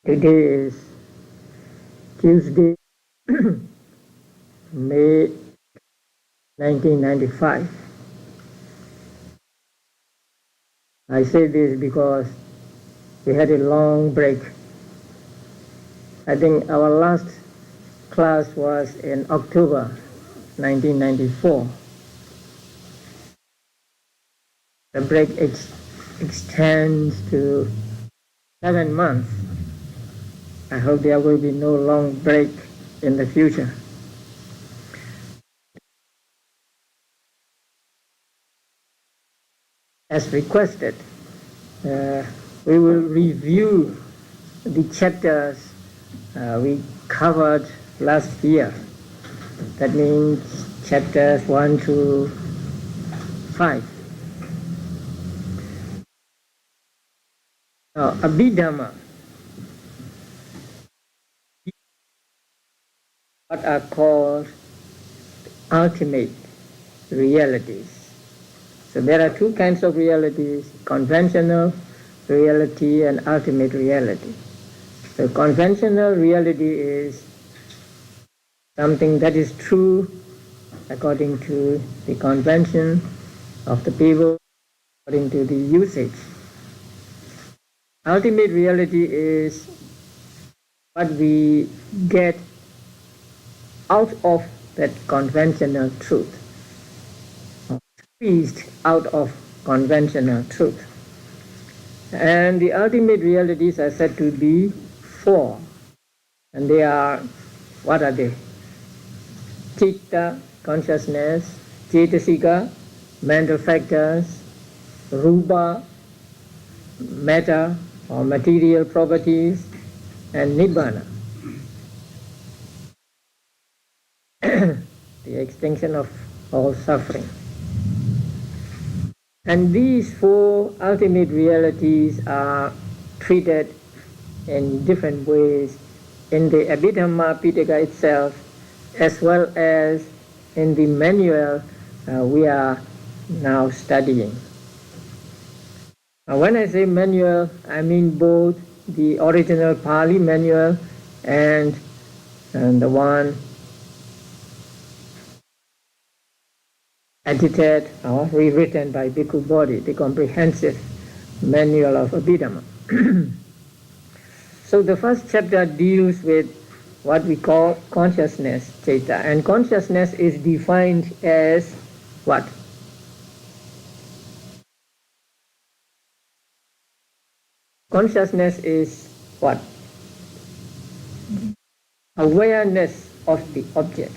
Today is Tuesday, May 1995. I say this because we had a long break. I think our last class was in October 1994. The break extends to 7 months. I hope there will be no long break in the future. As requested, we will review the chapters we covered last year. That means chapters 1 to 5. Now, Abhidhamma, what are called ultimate realities. So there are two kinds of realities, conventional reality and ultimate reality. The conventional reality is something that is true according to the convention of the people, according to the usage. Ultimate reality is what we get out of that conventional truth, squeezed out of conventional truth. And the ultimate realities are said to be four. And they are, what are they? Citta, consciousness; cetasika, mental factors; rupa, matter or material properties; and nibbana, the extinction of all suffering. And these four ultimate realities are treated in different ways in the Abhidhamma itself, as well as in the manual we are now studying. Now, when I say manual, I mean both the original Pali manual and the one edited or rewritten by Bhikkhu Bodhi, the comprehensive manual of Abhidhamma. So the first chapter deals with what we call consciousness, citta, and consciousness is defined as what? Consciousness is what? Awareness of the object,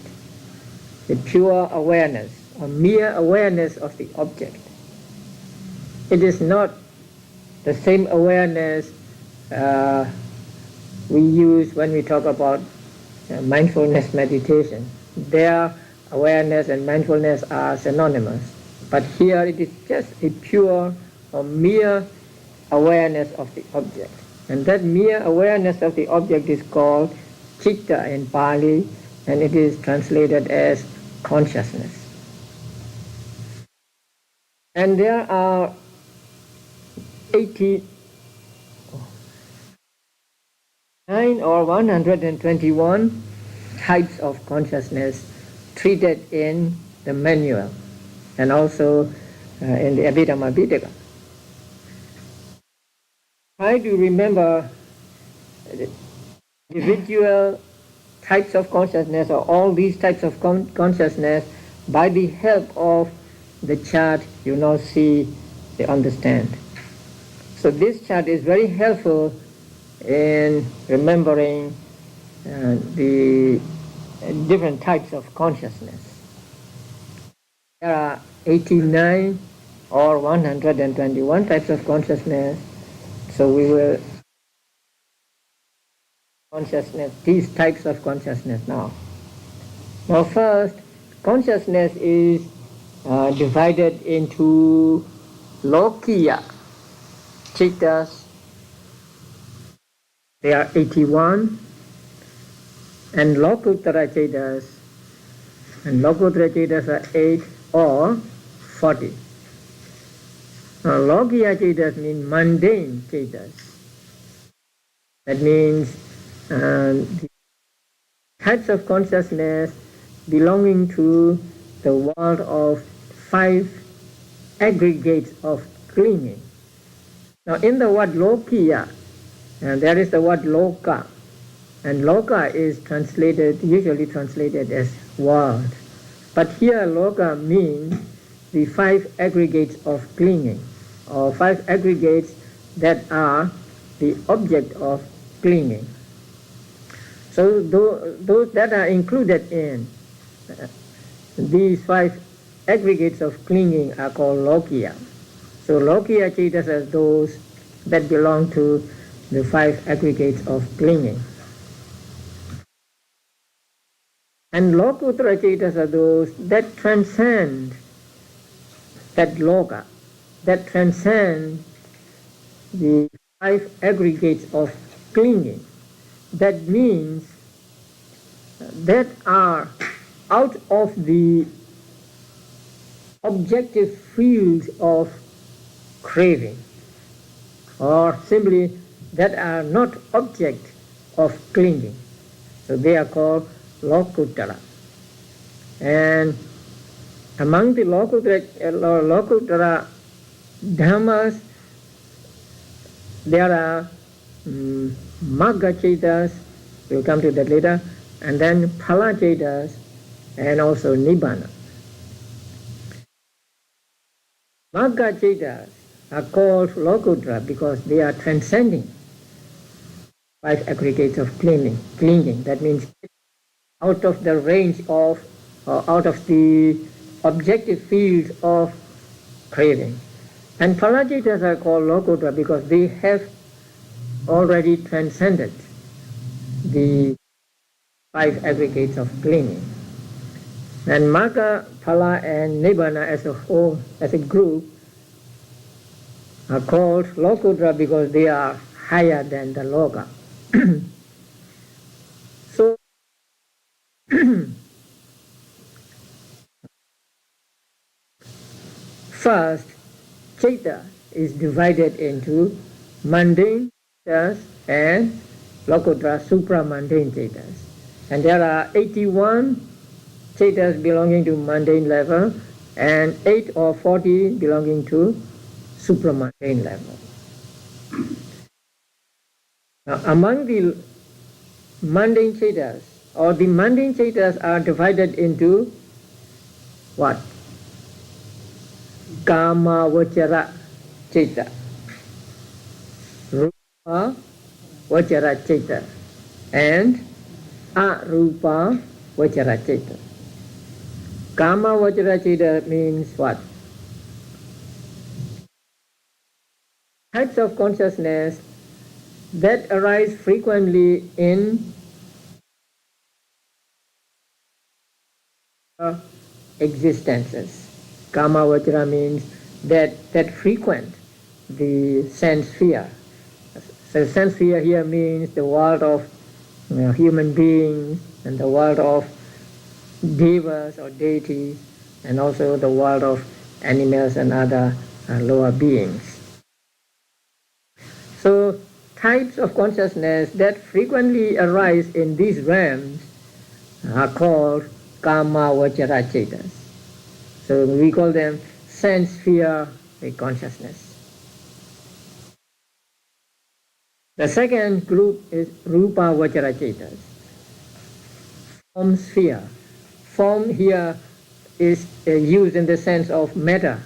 the pure awareness, or mere awareness of the object. It is not the same awareness we use when we talk about mindfulness meditation. Their awareness and mindfulness are synonymous. But here it is just a pure or mere awareness of the object. And that mere awareness of the object is called citta in Pali, and it is translated as consciousness. And there are 89 or 121 types of consciousness treated in the manual and also in the Abhidhamma. Try to remember the individual types of consciousness, or all these types of consciousness, by the help of the chart you now see, they understand. So this chart is very helpful in remembering the different types of consciousness. There are 89 or 121 types of consciousness. So we will these types of consciousness now. Now first, consciousness is divided into lokiya cittas. They are 81, and lokuttara cittas, and lokuttara cittas are 8 or 40. Now, lokiya cittas mean mundane cittas. That means the types of consciousness belonging to the world of 5 aggregates of clinging. Now in the word lokiya, there is the word loka, and loka is usually translated as world. But here loka means the 5 aggregates of clinging, or 5 aggregates that are the object of clinging. So those that are included in these 5 aggregates of clinging are called lokiya. So lokiya cetas are those that belong to the 5 aggregates of clinging. And lokuttara cetas are those that transcend that loka, that transcend the 5 aggregates of clinging. That means that are out of the objective field of craving, or simply that are not object of clinging. So they are called lokuttara. And among the lokuttara dhammas, there are magga cetas, we'll come to that later, and then phala cetas, and also nibbana. Magga cetas are called lokuttara because they are transcending 5 aggregates of clinging. That means out of the range of, or out of the objective field of craving. And phala cetas are called lokuttara because they have already transcended the 5 aggregates of clinging. And magga, phala, and nibbana as a whole, as a group, are called lokuttara because they are higher than the loka. So first, ceta is divided into mundane cetas and lokuttara supramundane cetas. And there are 81 cetas belonging to mundane level and 8 or 40 belonging to supramundane level. Now, among the mundane cetas, or the mundane cetas are divided into what? Kama vachara ceta, rupa vachara ceta, and arupa vachara ceta. Kama vachara ceta means what? Types of consciousness that arise frequently in existences. Kama vachara means that frequent the sense sphere. So sense sphere here means the world of human beings and the world of devas or deities, and also the world of animals and other lower beings. So types of consciousness that frequently arise in these realms are called kama vachara cetas. So we call them sense sphere consciousness. The second group is rupa vachara cetas, form sphere. Form here is used in the sense of matter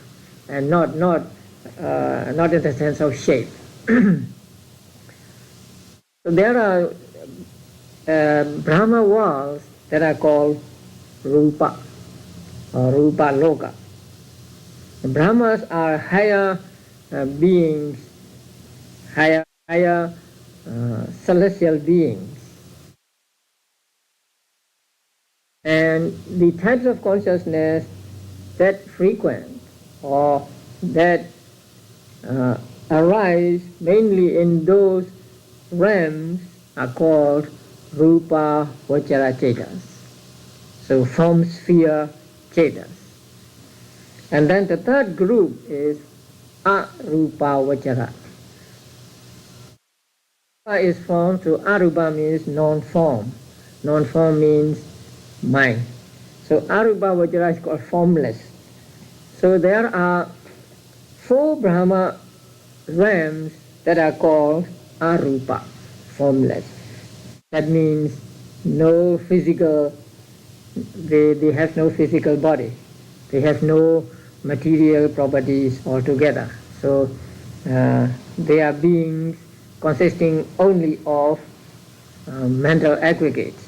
and not in the sense of shape. So there are Brahma worlds that are called rupa or rupa loka. The Brahmas are higher beings, higher celestial beings. And the types of consciousness that frequent or that arise mainly in those realms are called rupa vachara cetas. So form sphere cetas. And then the third group is arupa vachara. is form, so arupa means non-form. Non-form means mind. So arupa vajra is called formless. So there are 4 Brahma realms that are called arupa, formless. That means no physical, they have no physical body. They have no material properties altogether. So they are beings consisting only of mental aggregates.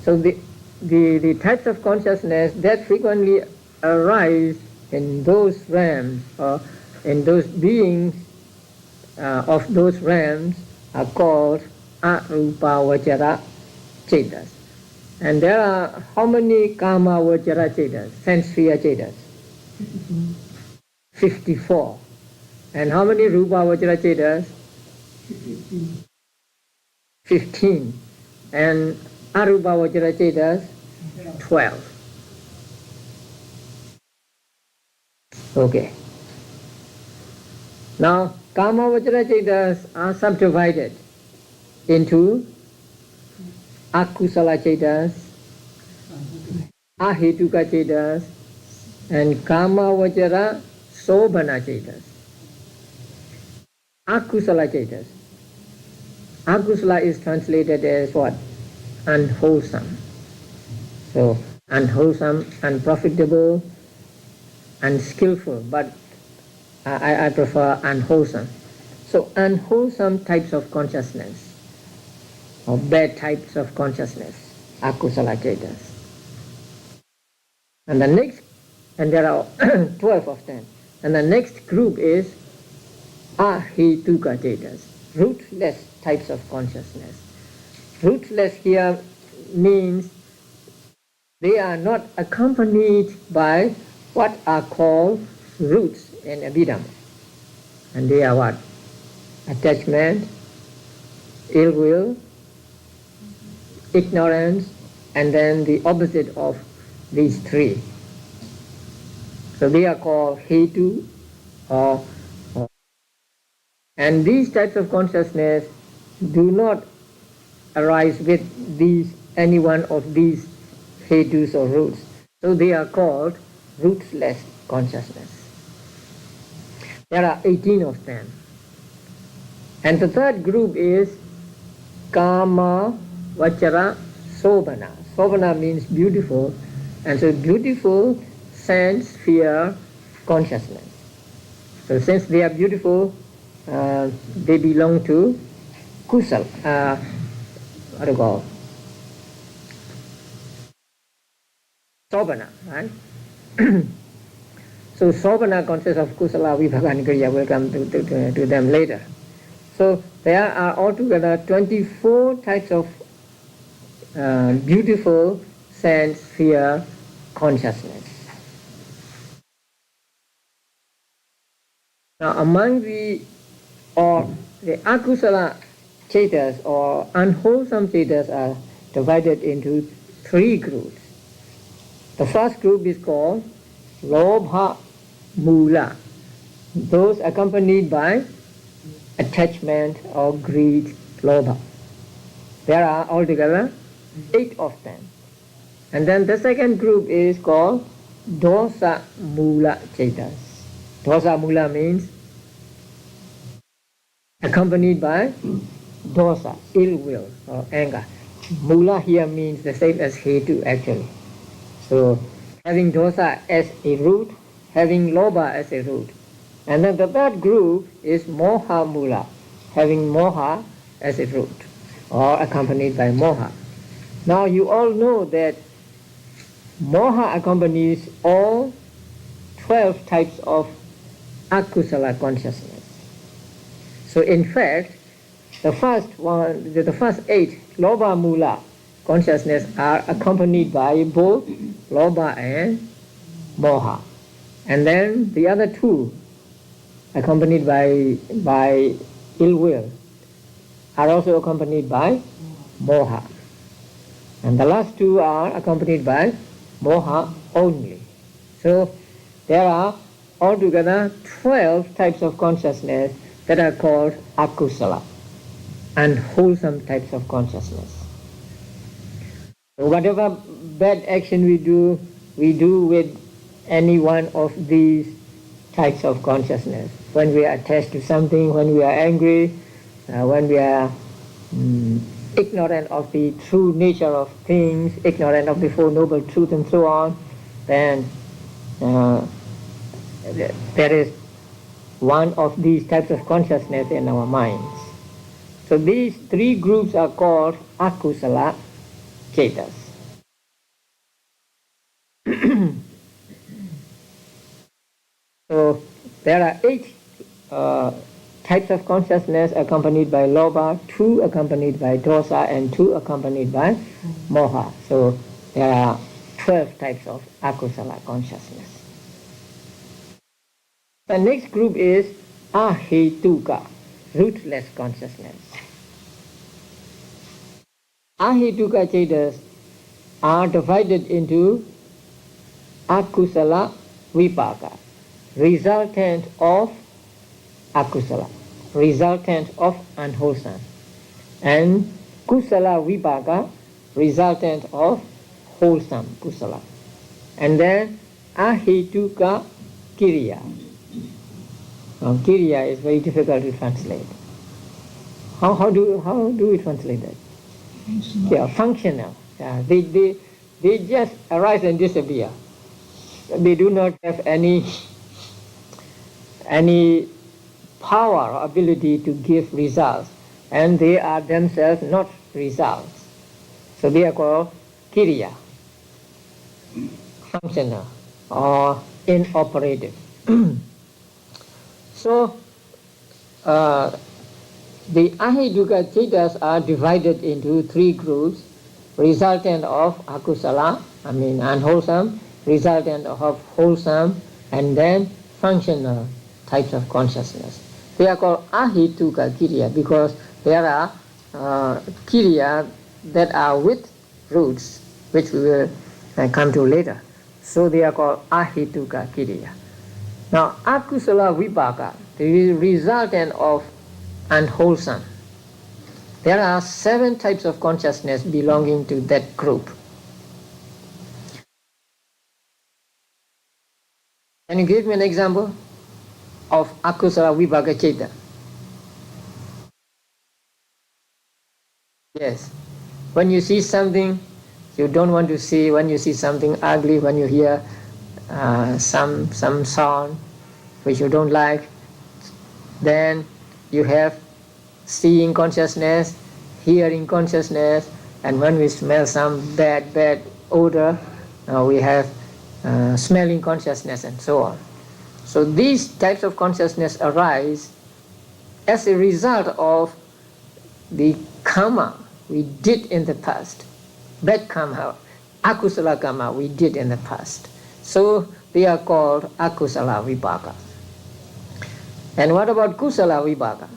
So the types of consciousness that frequently arise in those realms or in those beings of those realms are called arupa vajra cetas. And there are how many kama vajra cetas, sense sphere cetas? 54. And how many rupa vajra cetas? 15. And arupa vajra cetas? 12. Okay. Now, kama vajra cetas are subdivided into akusala cetas, ahetuka cetas, and kama vajra sobhana cetas. Akusala cetas. Akusala is translated as what? Unwholesome. So, unwholesome, unprofitable, unskillful, but I prefer unwholesome. So, unwholesome types of consciousness, or bad types of consciousness, akusala cetas. And the next, and there are 12 of them. And the next group is ahetuka cetas, rootless types of consciousness. Rootless here means they are not accompanied by what are called roots in Abhidhamma. And they are what? Attachment, ill will, ignorance, and then the opposite of these 3. So they are called hetu or and these types of consciousness do not arise with any one of these hetus or roots. So they are called rootless consciousness. There are 18 of them. And the third group is kama vajra sobhana. Sobhana means beautiful, and so beautiful sense sphere consciousness. So since they are beautiful, they belong to kusal, what do you call? Sobhana, right? So sobhana consists of kusala, vibhaka and kriya. We'll come to them later. So there are altogether 24 types of beautiful sense sphere consciousness. Now among the akusala cetas or unwholesome cetas are divided into 3 groups. The first group is called lobha mula, those accompanied by attachment or greed, lobha. There are altogether 8 of them. And then the second group is called dosa mula cetas. Dosa mula means accompanied by dosa, ill will or anger. Mula here means the same as hetu actually. So having dosa as a root, having lobha as a root. And then the third group is moha mula, having moha as a root or accompanied by moha. Now you all know that moha accompanies all 12 types of akusala consciousness. So in fact, the first 8 lobha mula consciousness are accompanied by both lobha and moha. And then the other 2 accompanied by ill will are also accompanied by moha. And the last 2 are accompanied by moha only. So there are altogether 12 types of consciousness that are called akusala, unwholesome types of consciousness. So whatever bad action we do with any one of these types of consciousness. When we are attached to something, when we are angry, when we are ignorant of the true nature of things, ignorant of the Four Noble Truths and so on, then there is one of these types of consciousness in our minds. So these three groups are called akusala cetas. So there are 8 types of consciousness accompanied by lobha, 2 accompanied by dosa, and 2 accompanied by moha. So there are 12 types of akusala consciousness. The next group is ahetuka, rootless consciousness. Ahetuka cetas are divided into akusala vipaka, resultant of akusala, resultant of unwholesome, and kusala vipaka, resultant of wholesome kusala, and then ahetuka kiriya. Now, kiriya is very difficult to translate. How do we translate that? Functional. Yeah, functional. Yeah, they just arise and disappear. They do not have any power or ability to give results, and they are themselves not results. So they are called kiriya, functional or inoperative. So the ahetuka cetas are divided into 3 groups: resultant of akusala, unwholesome, resultant of wholesome, and then functional types of consciousness. They are called ahetuka kiriya because there are kiriya that are with roots, which we will come to later. So they are called ahetuka kiriya. Now, akusala vipaka, the resultant of unwholesome. There are 7 types of consciousness belonging to that group. Can you give me an example of akusala vipaka ceta? Yes. When you see something you don't want to see, when you see something ugly, when you hear some sound which you don't like, then you have seeing consciousness, hearing consciousness, and when we smell some bad odor, we have smelling consciousness and so on. So these types of consciousness arise as a result of the karma we did in the past, bad karma, akusala karma we did in the past. So they are called akusala vipaka. And what about kusala vipaka?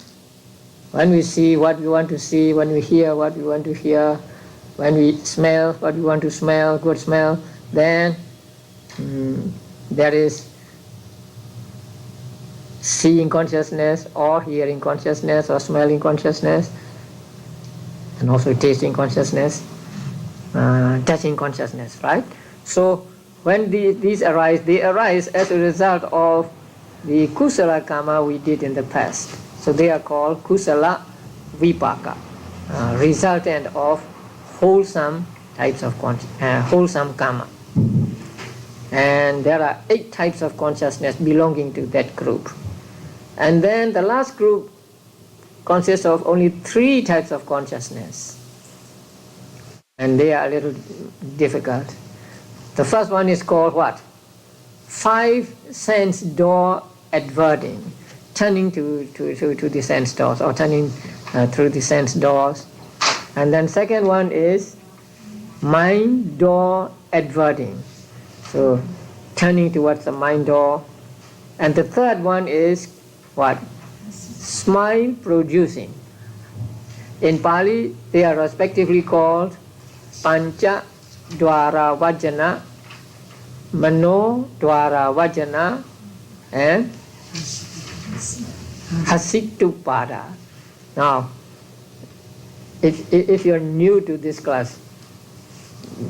When we see what we want to see, when we hear what we want to hear, when we smell what we want to smell, good smell, then there is seeing consciousness or hearing consciousness or smelling consciousness, and also tasting consciousness, touching consciousness, right? So when these arise, they arise as a result of the kusala karma we did in the past. So they are called kusala vipaka, resultant of wholesome types of wholesome karma. And there are 8 types of consciousness belonging to that group. And then the last group consists of only 3 types of consciousness. And they are a little difficult. The first one is called what? 5 sense door adverting, turning to the sense doors, or turning through the sense doors. And then second one is mind door adverting, so turning towards the mind door. And the third one is what? Smile producing. In Pali, they are respectively called Pancha Dwara Vajana, Mano Dwara Vajana, and Hasitupada. Now, if you're new to this class,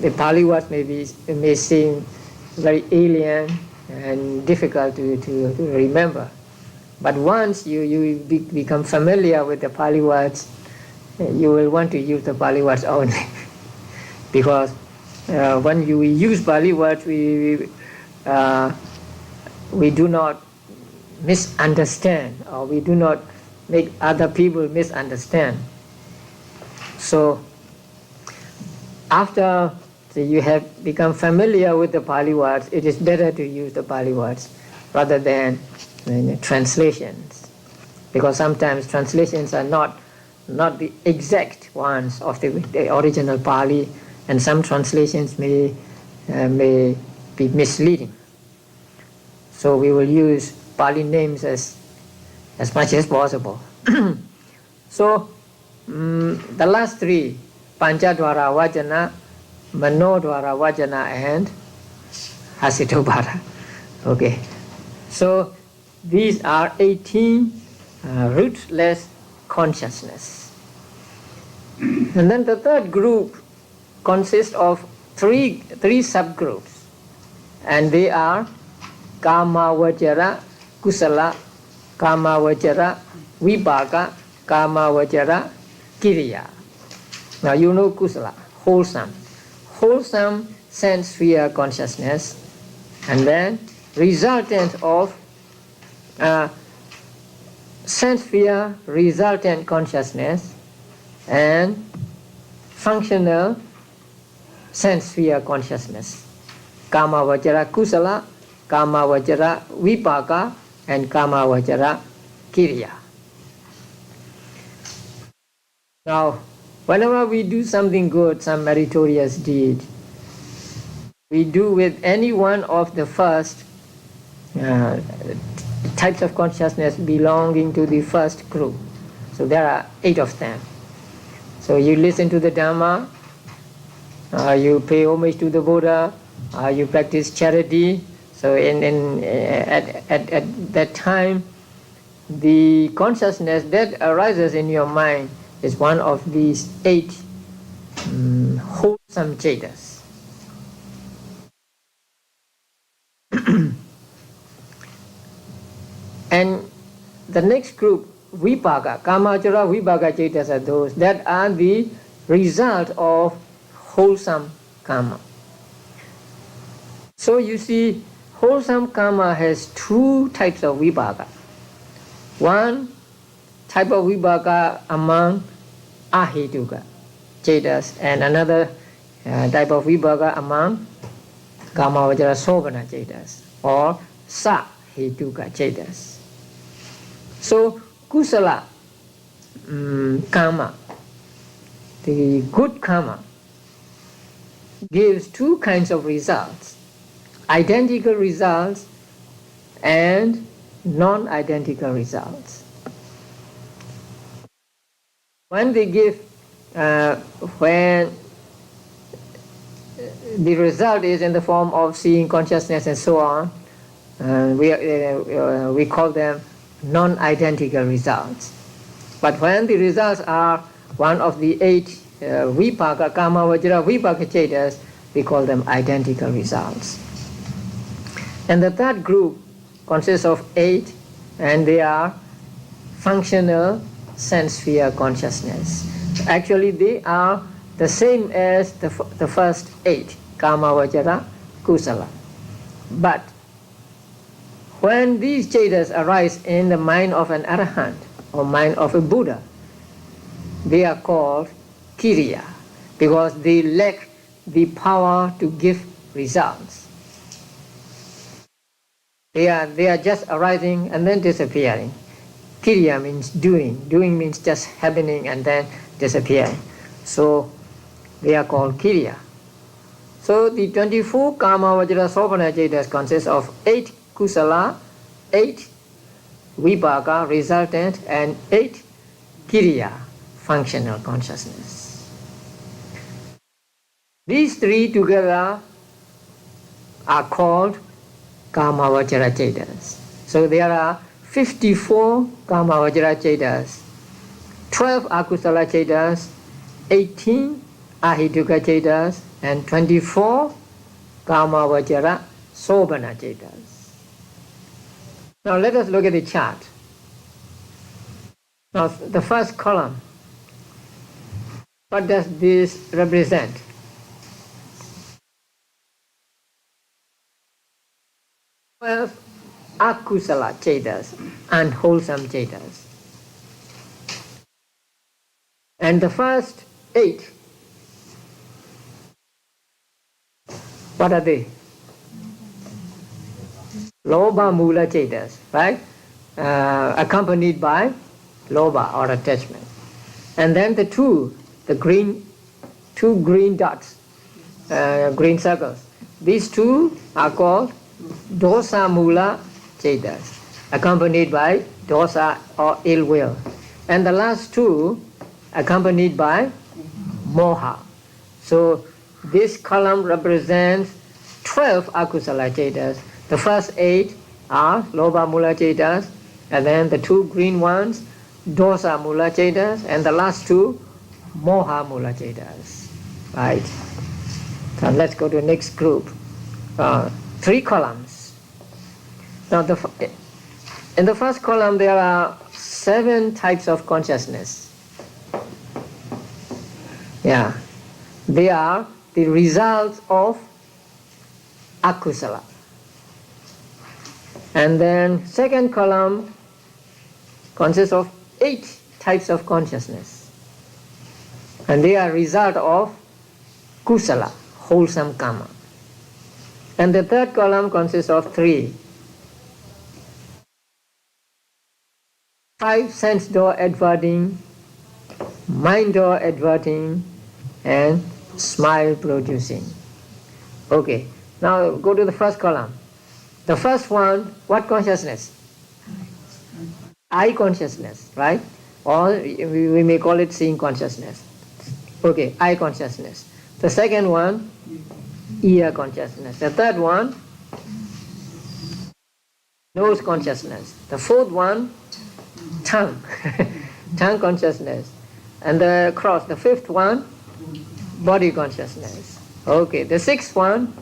the Pali words may seem very alien and difficult to remember. But once you become familiar with the Pali words, you will want to use the Pali words only. Because when we use Pali words, we do not misunderstand, or we do not make other people misunderstand. So after you have become familiar with the Pali words, it is better to use the Pali words rather than translations, because sometimes translations are not the exact ones of the original Pali, and some translations may be misleading. So we will use Pali names as much as possible. So the last three, Panchadvara Vajana, Manodvara Vajana, and Hasitobhara. Okay, so these are 18 rootless consciousness. And then the third group consists of three subgroups, and they are Kama Vajara Kusala, Kama Vajara Vipaka, Kama Vajara Kiriya. Now you know Kusala, wholesome sense sphere consciousness, and then resultant of sense sphere resultant consciousness, and functional sense sphere consciousness. Kama Vajara Kusala, Kama Vajara Vipaka, and Kama Vajara Kiriya. Now, whenever we do something good, some meritorious deed, we do with any one of the first types of consciousness belonging to the first group. So there are 8 of them. So you listen to the Dhamma, you pay homage to the Buddha, you practice charity. So at that time, the consciousness that arises in your mind is one of these 8 wholesome chetas. And the next group, Vipaka, Kamachara Vipaka chetas, are those that are the result of wholesome karma. So you see, wholesome karma has 2 types of vipaka. One type of vipaka among ahetuka chetas, and another type of vipaka among kamavajara sobhana chetas, or sahetuka chetas. So kusala karma, the good karma, gives 2 kinds of results: identical results and non-identical results. When they give, when the result is in the form of seeing consciousness and so on, we call them non-identical results. But when the results are one of the 8 vipaka, kama, vajra, vipaka chetas, we call them identical results. And the third group consists of 8, and they are functional sense sphere consciousness. Actually, they are the same as the first 8, kama, vajra, kusala. But when these chetas arise in the mind of an arahant or mind of a Buddha, they are called kiriya, because they lack the power to give results. They are just arising and then disappearing. Kiriya means doing. Doing means just happening and then disappearing. So they are called kiriya. So the 24 kama, vajra, sobhana chetas consists of 8 kusala, 8 vipaka, resultant, and 8 kiriya, functional consciousness. These 3 together are called kama, vajra chetas. So there are 54 Kamavajra Chetas, 12 Akusala Chetas, 18 Ahituka Chetas, and 24 Kamavajra Sobhana Chetas. Now let us look at the chart. Now the first column, what does this represent? Well, akusala chetas, unwholesome chetas. And the first 8, what are they? Lobha mula chetas, right? Accompanied by lobha or attachment. And then the two green dots, green circles. These two are called dosa mula chetas, accompanied by dosa or ill will. And the last two accompanied by moha. So this column represents 12 akusala chetas. The first 8 are lobha mula chetas, and then the two green ones, dosa mula chetas, and the last two, moha mula chetas. Right. So let's go to the next group. 3 columns. Now in the first column there are 7 types of consciousness. Yeah. They are the results of akusala. And then second column consists of 8 types of consciousness. And they are result of kusala, wholesome karma. And the third column consists of 3. 5 sense door adverting, mind door adverting, and smile producing. Okay, now go to the first column. The first one, what consciousness? Eye consciousness, right? Or we may call it seeing consciousness. Okay, eye consciousness. The second one, ear consciousness. The third one, nose consciousness. The fourth one, tongue, tongue consciousness. And the fifth one, body consciousness. Okay, the sixth one,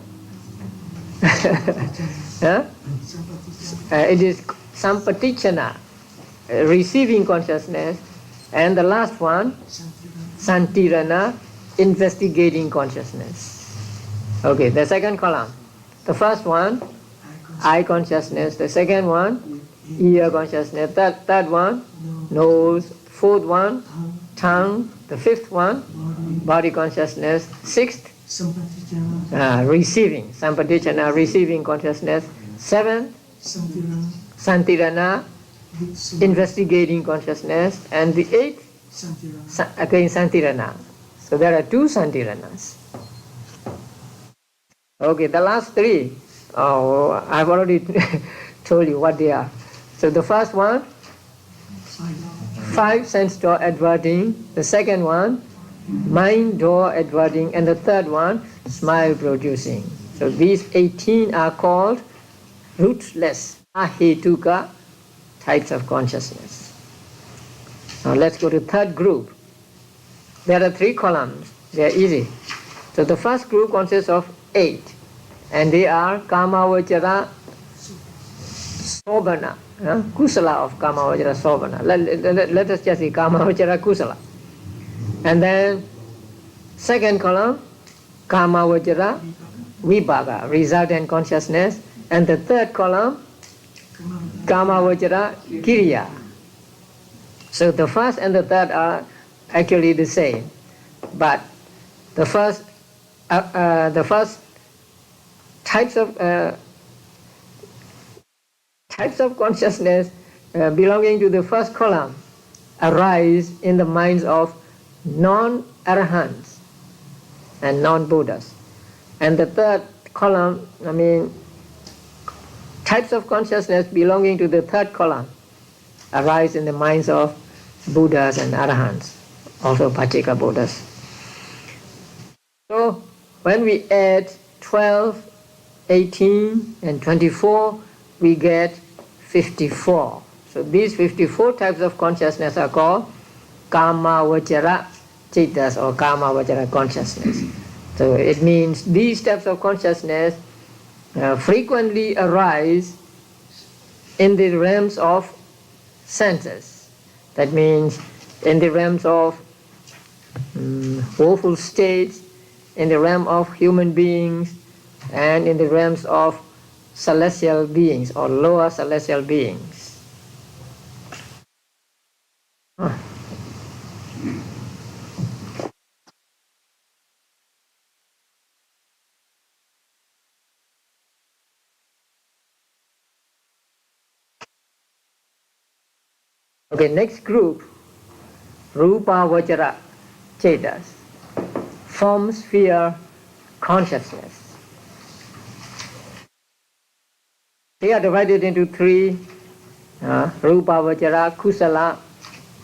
it is sampatichana, receiving consciousness. And the last one, santirana, investigating consciousness. Okay, the second column. The first one, eye consciousness. The second one, ear consciousness. Third one, nose. Fourth one, tongue. The fifth one, body consciousness. Sixth, receiving, sampatichana, receiving consciousness. Seventh, santirana, investigating consciousness. And the eighth, again santirana. So there are 2 santiranas. Okay, the last 3, I've already told you what they are. So the first one, 5 sense door adverting. The second one, mind door adverting. And the third one, smile producing. So these 18 are called rootless, ahetuka types of consciousness. Now let's go to third group. There are 3 columns. They are easy. So the first group consists of 8, and they are kamavajara sobhana, kusala of kamavajara sobhana. Let us just say kamavajara kusala. And then second column, kamavajara vibhaga, resultant consciousness. And the third column, kamavajara kiriya. So the first and the third are actually the same, but the first types of consciousness belonging to the first column arise in the minds of non-arahants and non-Buddhas. And the third column, types of consciousness belonging to the third column arise in the minds of Buddhas and Arahants, also Pacceka Buddhas. So when we add 12, 18 and 24, we get 54. So these 54 types of consciousness are called Kama Vajara Citas or Kama Vajara consciousness. So it means these types of consciousness frequently arise in the realms of senses. That means in the realms of woeful states, in the realm of human beings, and in the realms of celestial beings or lower celestial beings. Okay, next group, Rupa Vajara Chetas, form sphere consciousness. They are divided into three, Rupa Vajara Kusala,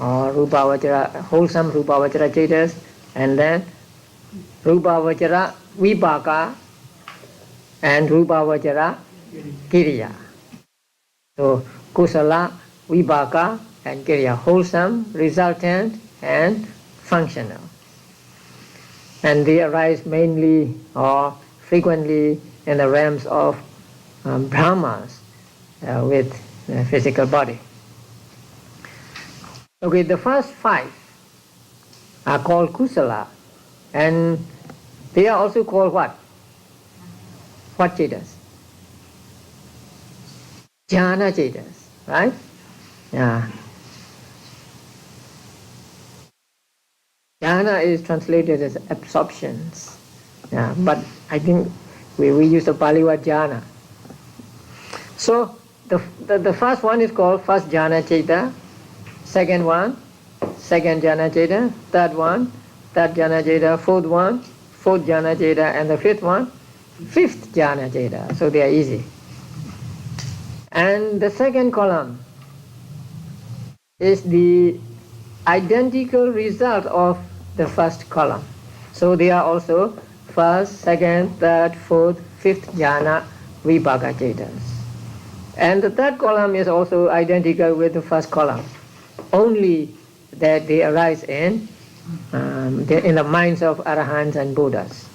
or Rupa Vajara, wholesome Rupa Vajara Chetas, and then Rupa Vajara Vipaka, and Rupa Vajara Kiriya. So Kusala, Vipaka, and Kiriya, wholesome, resultant, and functional. And they arise mainly or frequently in the realms of Brahmas with a physical body. Okay, the first five are called Kusala, and they are also called what? What Chetas? Jhana Chetas, right? Yeah. Jhana is translated as absorptions, yeah, but I think we use the Pali word jhana. So the first one is called first jhana cheta, second one, second jhana cheta, third one, third jhana cheta, fourth one, fourth jhana cheta, and the fifth one, fifth jhana cheta. So they are easy. And the second column is the identical result of the first column. So they are also first, second, third, fourth, fifth jhana vipaka chetas. And the third column is also identical with the first column, only that they arise in the minds of Arahants and Buddhas.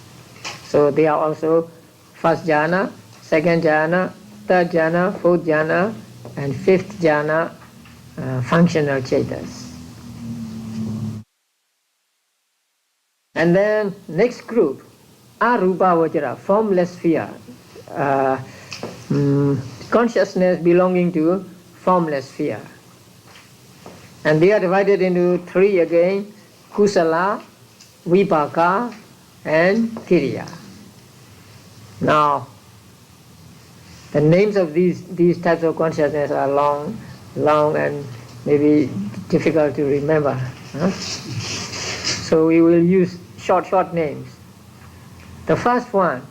So they are also first jhana, second jhana, third jhana, fourth jhana, and fifth jhana functional chetas. And then next group, Arupa Vajra, formless sphere, consciousness belonging to formless sphere. And they are divided into three again, Kusala, Vipaka, and Kiriya. Now, the names of these types of consciousness are long and maybe difficult to remember. Huh? So we will use short names. The first one,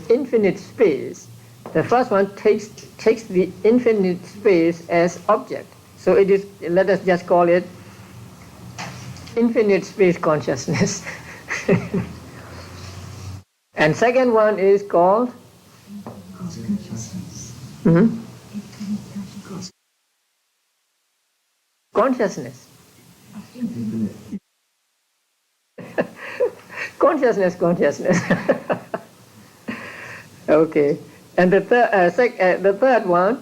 infinite space. The first one takes the infinite space as object. So it is. Let us just call it infinite space consciousness. And second one is called consciousness. Consciousness. Okay. And the third one,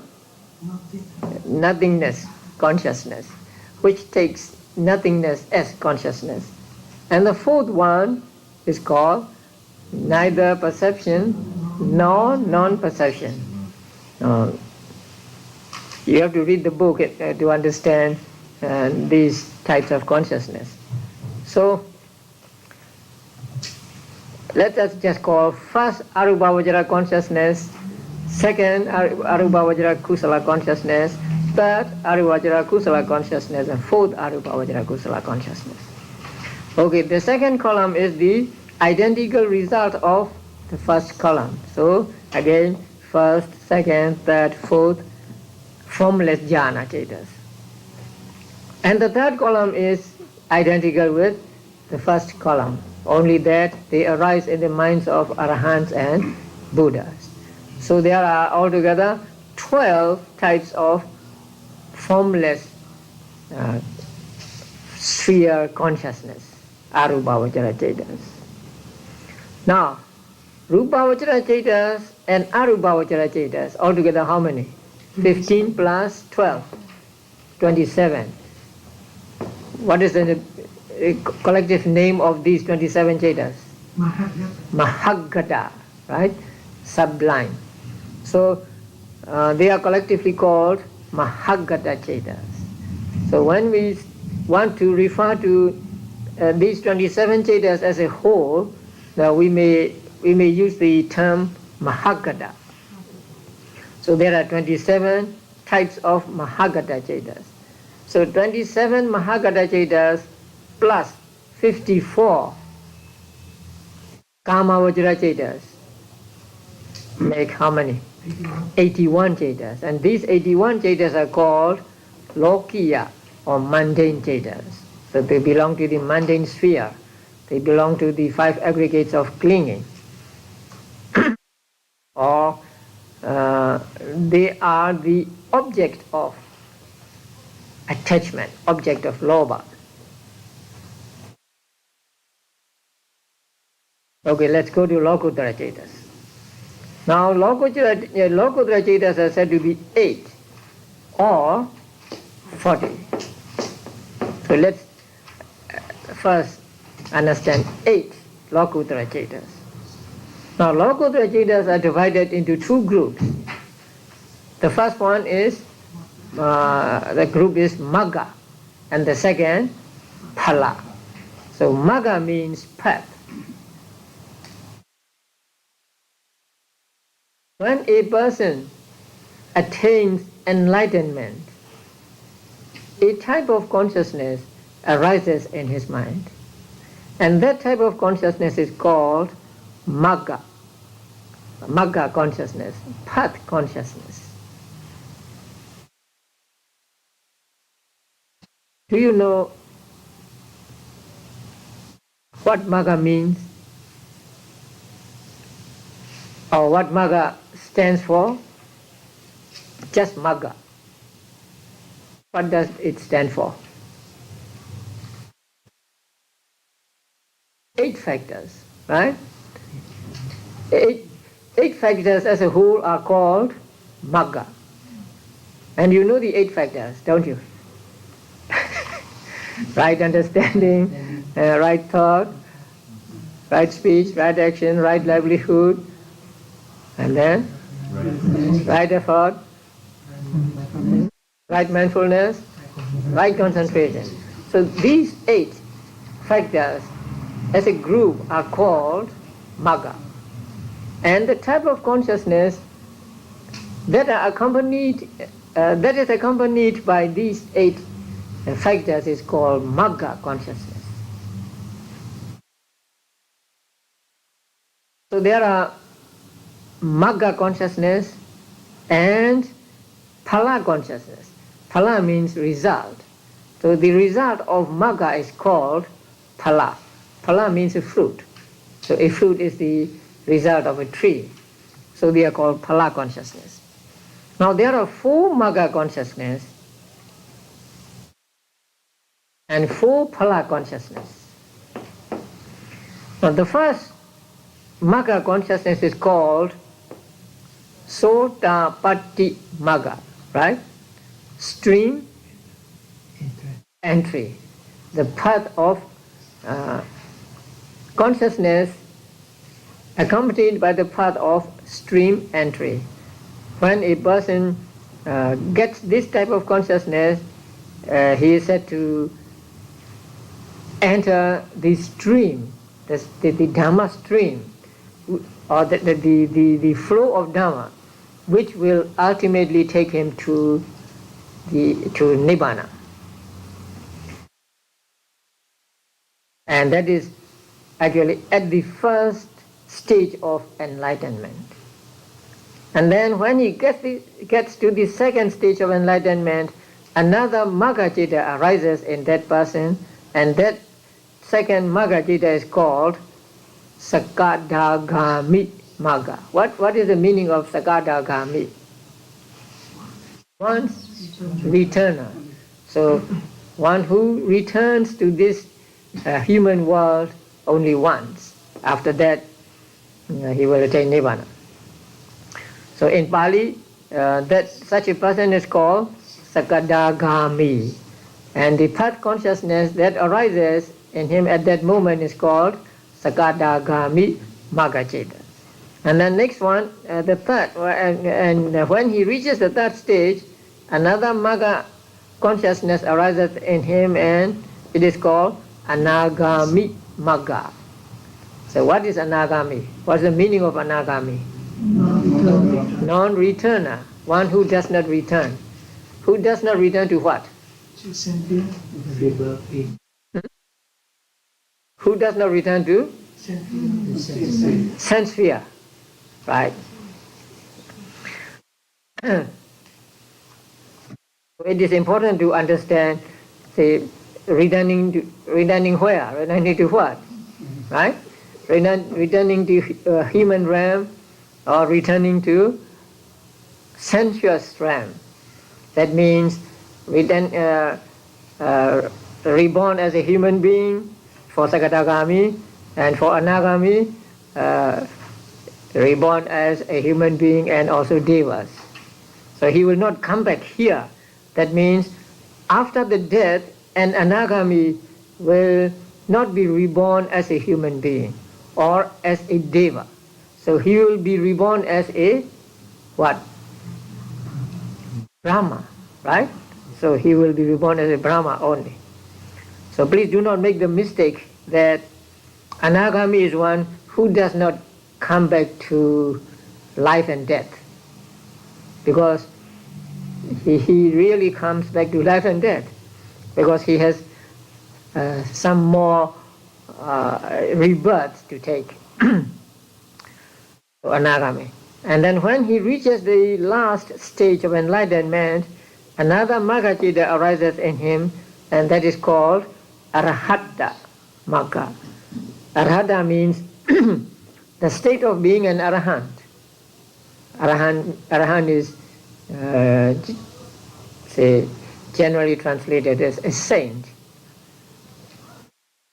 nothingness consciousness, which takes nothingness as consciousness. And the fourth one is called neither perception nor non-perception. You have to read the book to understand these types of consciousness. So let us just call first Arupa Vajra consciousness, second Arupa Vajra Kusala consciousness, third Arupa Vajra Kusala consciousness, and fourth Arupa Vajra Kusala consciousness. Okay, the second column is the identical result of the first column. So again, first, second, third, fourth, formless jhana chetas. And the third column is identical with the first column, only that they arise in the minds of Arahants and Buddhas. So there are altogether 12 types of formless sphere consciousness, arupavachara cetas. Now, rupavachara cetas and arupavachara cetas, altogether how many? 15 plus 12, 27. What is the collective name of these 27 cetas? Mahagata, right? Sublime. So they are collectively called Mahagata cetas. So when we want to refer to these 27 cetas as a whole, now we may use the term Mahagata. So there are 27 types of Mahagata cetas. So 27 Mahagata cetas plus 54 Kamavajra cetas make how many? 81 cetas. And these 81 cetas are called Lokiya or mundane cetas. So they belong to the mundane sphere. They belong to the 5 aggregates of clinging. Or they are the object of attachment, object of lobha. Okay, let's go to Lokuttara cetas. Now, Lokuttara cetas are said to be 8 or 40. So let's first understand 8 Lokuttara cetas. Now, Lokuttara cetas are divided into 2 groups. The first one is, the group is Magga, and the second, Phala. So, Magga means path. When a person attains enlightenment, a type of consciousness arises in his mind. And that type of consciousness is called Magga. Magga consciousness, path consciousness. Do you know what Magga means? Or what Magga stands for? Just Magga. What does it stand for? 8 factors, right? 8 factors as a whole are called Magga. And you know the 8 factors, don't you? Right understanding, right thought, right speech, right action, right livelihood, and then right effort, right mindfulness, right concentration. So these 8 factors as a group are called Magga. And the type of consciousness that is accompanied by these 8 factors is called Magga consciousness. So there are Magga consciousness and Phala consciousness. Phala means result. So the result of Magga is called Phala. Phala means a fruit. So a fruit is the result of a tree. So they are called Phala consciousness. Now there are 4 Magga consciousness and 4 Phala consciousness. Now the first Magga consciousness is called Sotapatti Magga, right? Stream entry, the path of consciousness accompanied by the path of stream entry. When a person gets this type of consciousness, he is said to enter the stream, the Dhamma stream, or the flow of Dhamma, which will ultimately take him to Nibbana. And that is actually at the first stage of enlightenment. And then when he gets to the second stage of enlightenment, another Magga citta arises in that person, and that second Magga citta is called Sakadagami Magga. What is the meaning of Sakadagami? once returner. So one who returns to this human world only once. After that, he will attain Nibbana. So in Pali, that such a person is called Sakadagami. And the third consciousness that arises in him at that moment is called Sakadagami Magaccheda. And then next one, the third, and when he reaches the third stage, another Magga consciousness arises in him, and it is called Anagami Magga. So what is Anagami? What's the meaning of Anagami? Non-returner, one who does not return. Who does not return to what? Who does not return to? Sense sphere. Right. It is important to understand, say, returning where? Returning to what? Right? Returning to human realm, or returning to sensuous realm. That means reborn as a human being for Sakadagami, and for Anagami, reborn as a human being and also devas. So he will not come back here. That means after the death, an Anagami will not be reborn as a human being or as a deva. So he will be reborn as a what? Brahma, right? So he will be reborn as a Brahma only. So please do not make the mistake that Anagami is one who does not come back to life and death, because he really comes back to life and death, because he has some more rebirths to take. Anagami. And then when he reaches the last stage of enlightenment, another Magaccheda arises in him, and that is called Arahata Magga. Arahata means the state of being an Arahant. Arahant is say generally translated as a saint.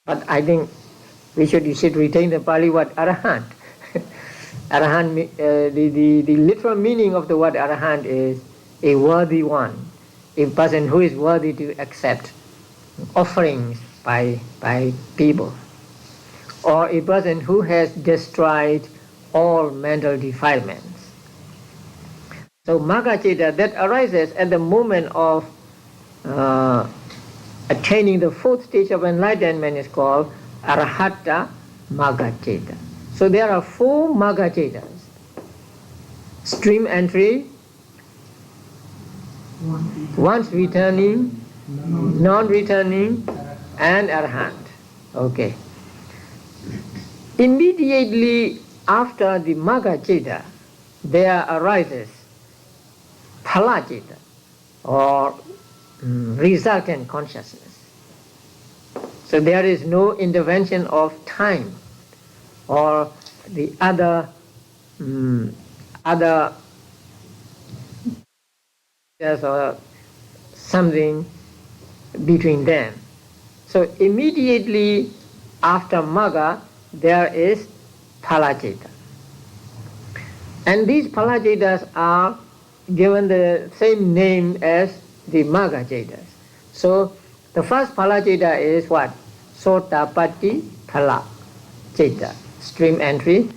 But I think you should retain the Pali word Arahant. Arahant, the literal meaning of the word Arahant is a worthy one, a person who is worthy to accept offerings by people, or a person who has destroyed all mental defilements. So Magaccheda that arises at the moment of attaining the fourth stage of enlightenment is called Arahata Magaccheda. So there are four Magacchedas: stream entry, once returning, non-returning, and Arahant. Okay. Immediately after the Magaccheda, there arises Phalaccheda, or resultant consciousness. So there is no intervention of time or the other or something between them. So immediately after Magga, there is Phalaccheda. And these Phalacchedas are given the same name as the Magacchedas. So the first Phalaccheda is what? Sotapatti Phalaccheda, stream entry.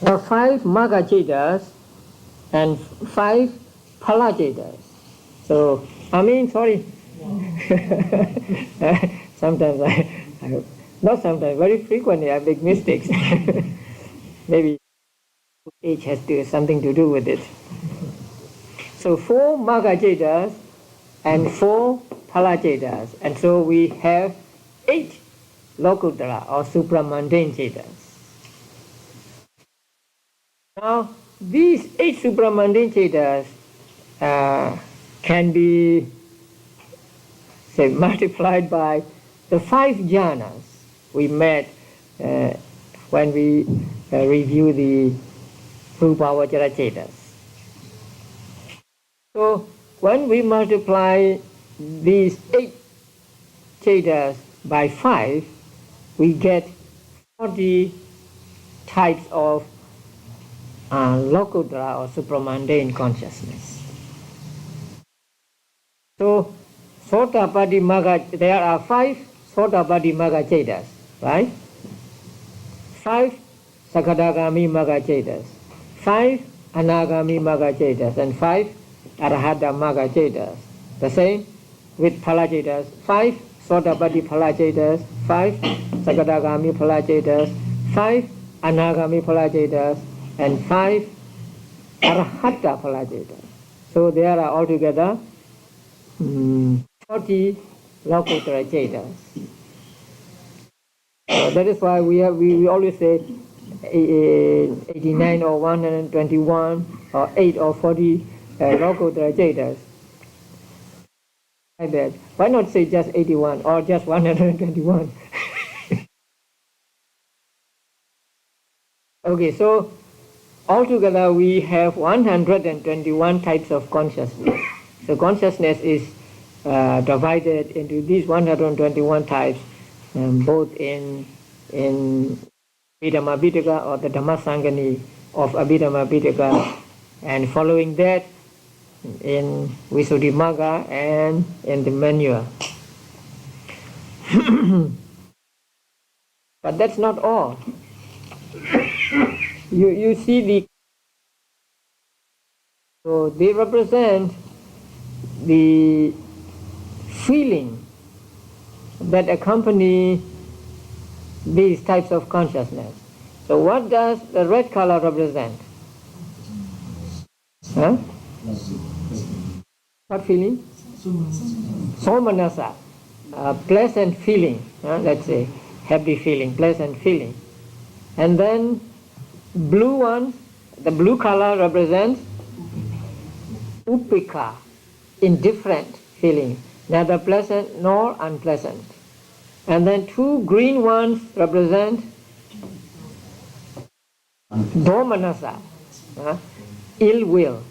There are 5 Magacchedas and 5 Phalacchedas. So, sometimes not sometimes, very frequently I make mistakes. Maybe age has something to do with it. So 4 Magacchedas and 4 Phalacchedas, and so we have 8 Lokuttara or supramundane Chetas. Now, these 8 supramundane cetas can be, say, multiplied by the 5 jhanas we met when we review the Rupavachara cetas. So, when we multiply these 8 cetas by 5, we get 40 types of Lokuttara or supramundane consciousness. So, Sotapaddi Magga, there are 5 Sotapaddi Magga cetas, right? 5 Sakadagami Magga cetas, 5 Anagami Magga cetas, and 5 Arahata Magga cetas. The same with Phala cetas, 5 Sotapaddi Phala cetas, 5 Sakadagami Phala cetas, 5 Anagami Phala cetas, and 5 Arahata Phala cetas. So there are altogether 40 Lokuttara cetas. That is why we always say 89 or 121 or 8 or 40 Lokuttara cetas. Like that. Why not say just 81 or just 121? Okay, so altogether we have 121 types of consciousness. So consciousness is divided into these 121 types, both in Abhidhamma-pitaka or the Dhamma-saṅgaha of Abhidhamma-pitaka, and following that in Visuddhimagga and in the manual. But that's not all. You see so they represent the feeling that accompany these types of consciousness. So what does the red color represent? Huh? What feeling? Somanasa, pleasant feeling, let's say, happy feeling, pleasant feeling. And then blue one, the blue color represents upeka, indifferent feeling, neither pleasant nor unpleasant. And then 2 green ones represent domanasa, ill will,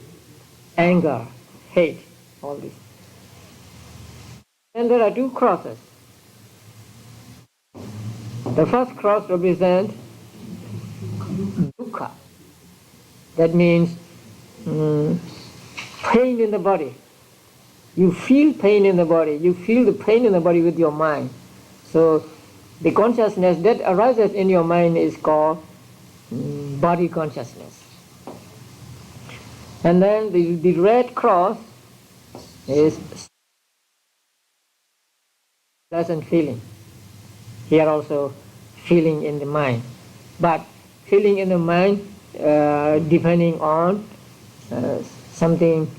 anger, hate, all this. Then there are 2 crosses. The first cross represents dukkha. That means pain in the body. You feel pain in the body. You feel the pain in the body with your mind. So the consciousness that arises in your mind is called body consciousness. And then the red cross is pleasant feeling. Here also feeling in the mind. But feeling in the mind depending on something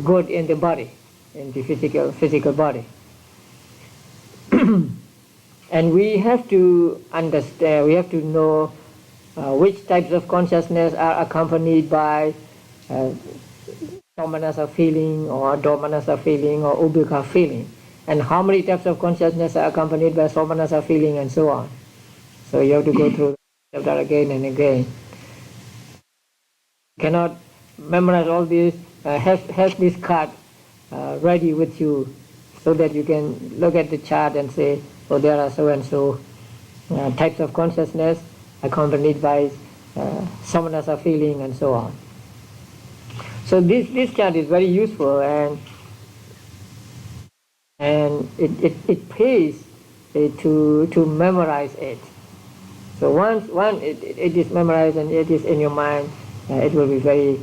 good in the body, in the physical body. And we have to understand, we have to know which types of consciousness are accompanied by somanasa feeling or domanasa feeling or ubeka feeling, and how many types of consciousness are accompanied by somanasa feeling, and so on. So you have to go through that again and again. You cannot memorize all this. Have this card ready with you so that you can look at the chart and say, oh, there are so and so types of consciousness accompanied by somanasa feeling, and so on. So this chart is very useful, and it pays to memorize it. So once it is memorized and it is in your mind, it will be very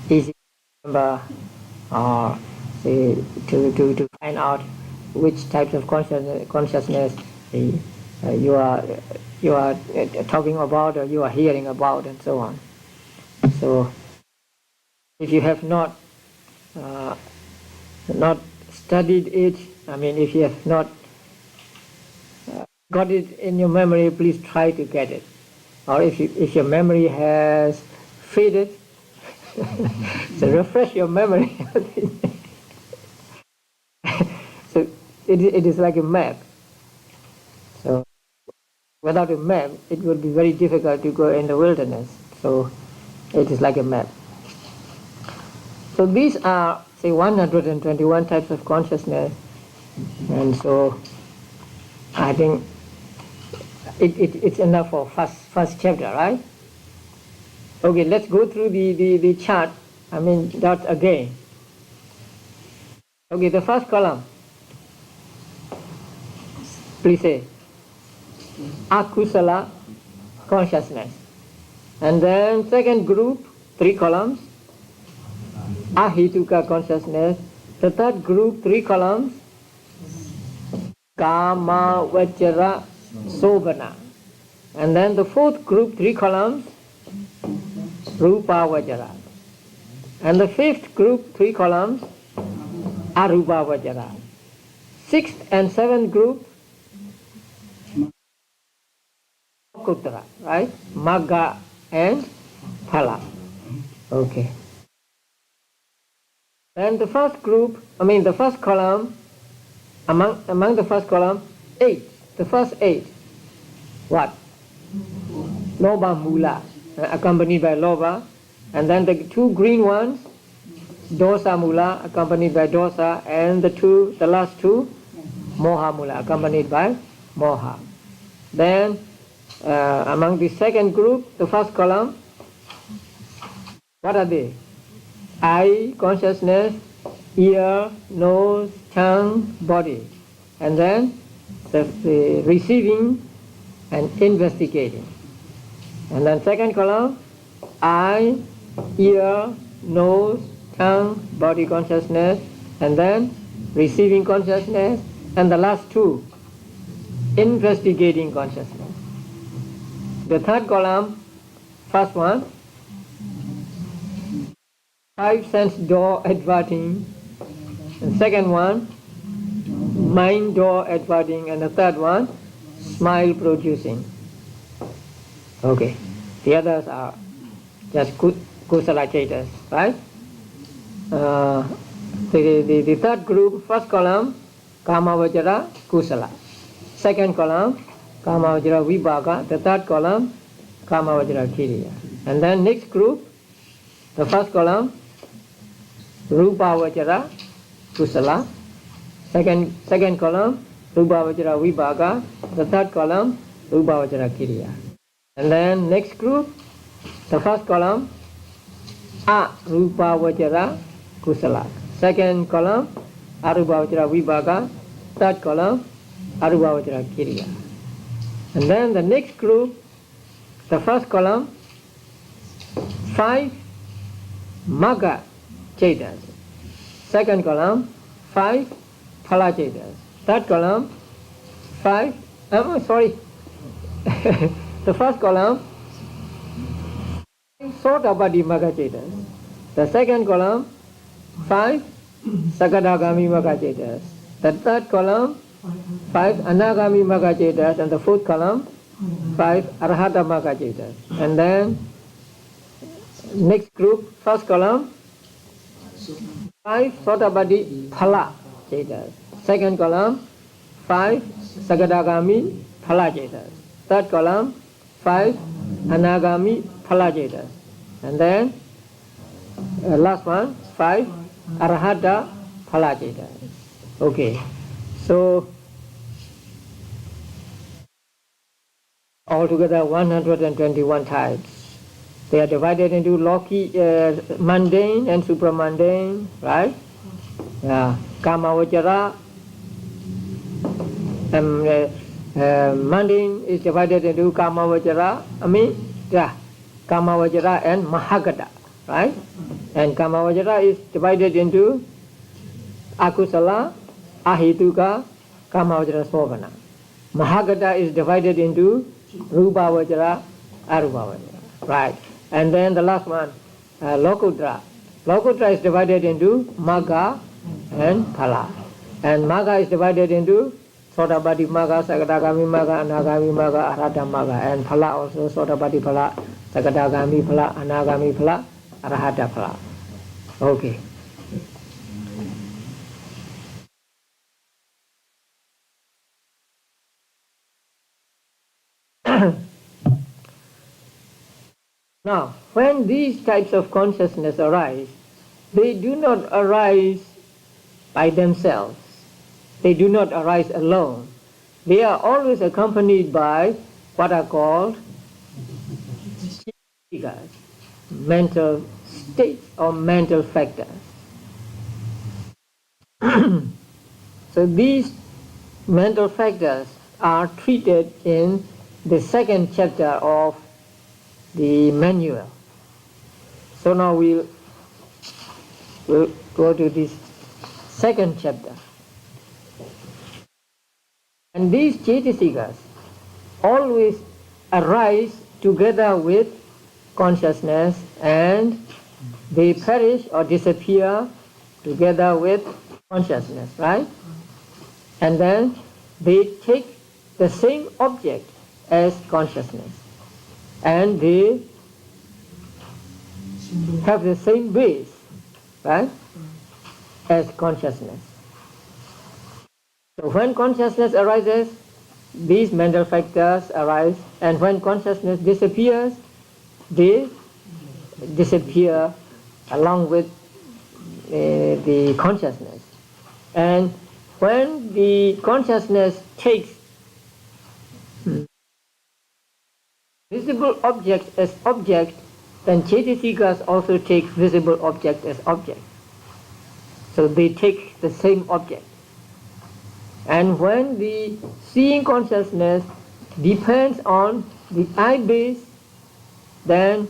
easy to remember, or say to find out which types of consciousness you are talking about, or you are hearing about, and so on. So if you have not studied it, I mean, if you have not got it in your memory, please try to get it. or if your memory has faded, so refresh your memory. So it is like a map. So without a map, it would be very difficult to go in the wilderness. So it is like a map. So these are, say, 121 types of consciousness, and so I think it's enough for first chapter, right? Okay, let's go through the chart. I mean, that again. Okay, the first column. Please say akusala consciousness, and then second group, 3 columns, ahituka consciousness. The third group, 3 columns, kama vajra sobhana, and then the fourth group, 3 columns, rupa vajra, and the fifth group, 3 columns, arupa vajra. Sixth and seventh group, Kutra, right? Magga and Phala. Okay. Then the first group, the first column, among the first column, 8. The first 8. What? Loba Mula, accompanied by Loba. And then the 2 green ones, Dosa Mula, accompanied by Dosa. And the last 2, Moha Mula, accompanied by Moha. Then among the second group, the first column, what are they? Eye, consciousness, ear, nose, tongue, body. And then the receiving and investigating. And then second column, eye, ear, nose, tongue, body consciousness. And then receiving consciousness. And the last 2, investigating consciousness. The third column, first one, 5 sense door adverting, and second one, mind door adverting, and the third one, smile producing. Okay, the others are just kusala chetas, right? The third group, first column, kama vajra kusala. Second column, kama vajra vibhaga. The third column, kama vajra kiriya. And then next group, the first column, rupa vajra kusala. Second column, rupa vajra vibhaga. The third column, rupa vajra kiriya. And then next group, the first column, arupa vajra kusala. Second column, arupa vajra vibhaga. Third column, arupa vajra kiriya. And then the next group, the first column, 5 magga chetas. Second column, 5 phala chetas. Third column, 5, the first column, 5 sotabadi magga chetas. The second column, 5 sakadagami magga chetas. The third column, 5 anagami magga chetas, and the fourth column, 5 arahata magga chetas. And then next group, first column, 5 sotabadi phala chetas. Second column, 5 sagadagami phala chetas. Third column, 5 anagami phala chetas. And then last one, 5 arahata phala chetas. Okay. So altogether 121 types. They are divided into mundane and supramundane, right? Kama vajra, mundane is divided into kama vajra, kama vajra and mahagata, right? And kama vajra is divided into akusala, ahituka, kama vajra sobhana. Mahagata is divided into rupa vajra, arupa vajra, right? And then the last one, lokutra. Lokutra is divided into magga and phala. And magga is divided into Sodapatti Magga, Sakadagami Magga, Anagami Magga, Arahata Magga, and Phala also Sodapatti Phala, Sakadagami Phala, Anagami Phala, Arahata Phala. Okay. Now, when these types of consciousness arise, they do not arise by themselves. They do not arise alone. They are always accompanied by what are called mental states or mental factors. So these mental factors are treated in the second chapter of the manual. So now we'll go to this second chapter. And these cetasikas always arise together with consciousness, and they perish or disappear together with consciousness, right? And then they take the same object as consciousness, and they have the same base, right, as consciousness. So when consciousness arises, these mental factors arise, and when consciousness disappears, they disappear along with the consciousness. And when the consciousness takes visible objects as object, then cetasikas also take visible object as object. So they take the same object. And when the seeing consciousness depends on the I base, then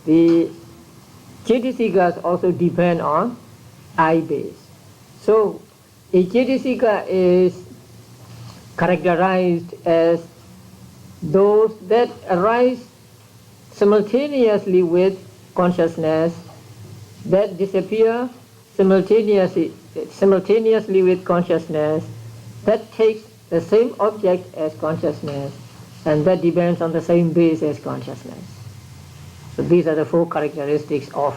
the cetasikas also depend on I base. So a cetasika is characterized as those that arise simultaneously with consciousness, that disappear simultaneously with consciousness, that takes the same object as consciousness, and that depends on the same base as consciousness. So these are the four characteristics of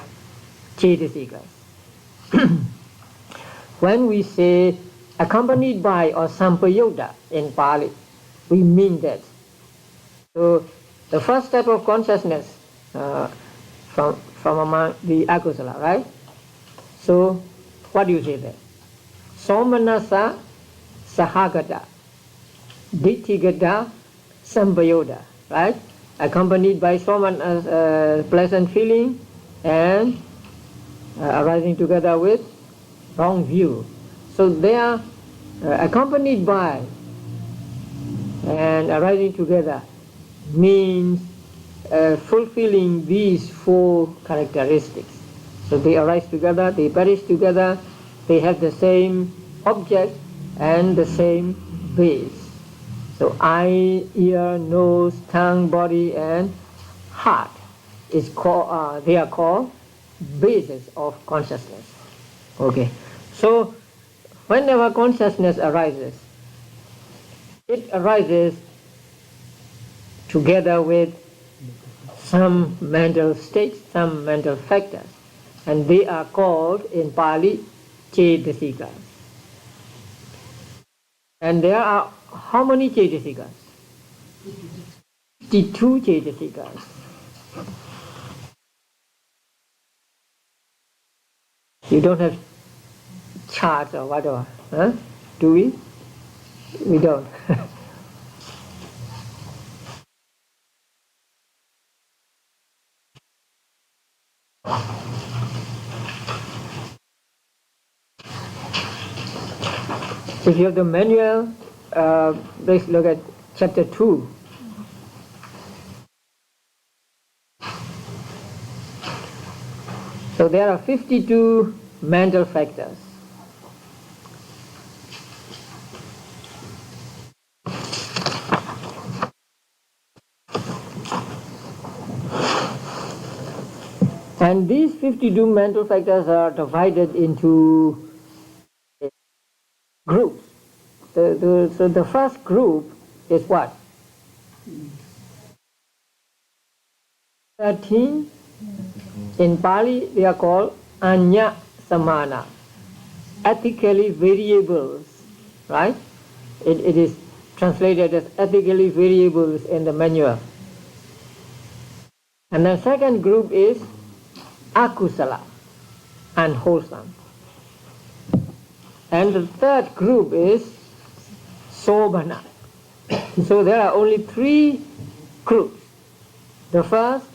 cetasikas. When we say accompanied by or sampayutta in Pali, we mean that. So the first step of consciousness from among the akusala, right? So what do you say there? Somanasa sahagata, ditthigata sampayutta, right? Accompanied by pleasant feeling and arising together with wrong view. So they are accompanied by and arising together means fulfilling these four characteristics. So they arise together, they perish together, they have the same object and the same base. So eye, ear, nose, tongue, body, and heart is called. They are called bases of consciousness. Okay. So whenever consciousness arises, it arises together with some mental states, some mental factors, and they are called in Pali cetasikas. And there are how many cetasikas? 52 cetasikas. You don't have charts or whatever, huh? Do we? We don't. If you have the manual, let's look at chapter 2. So there are 52 mental factors. And these 52 mental factors are divided into groups. So the first group is what? 13. In Pali, they are called Anya Samana, ethically variables, right? It is translated as ethically variables in the manual. And the second group is Akusala, unwholesome. And the third group is Sobhana. So there are only 3 groups. The first,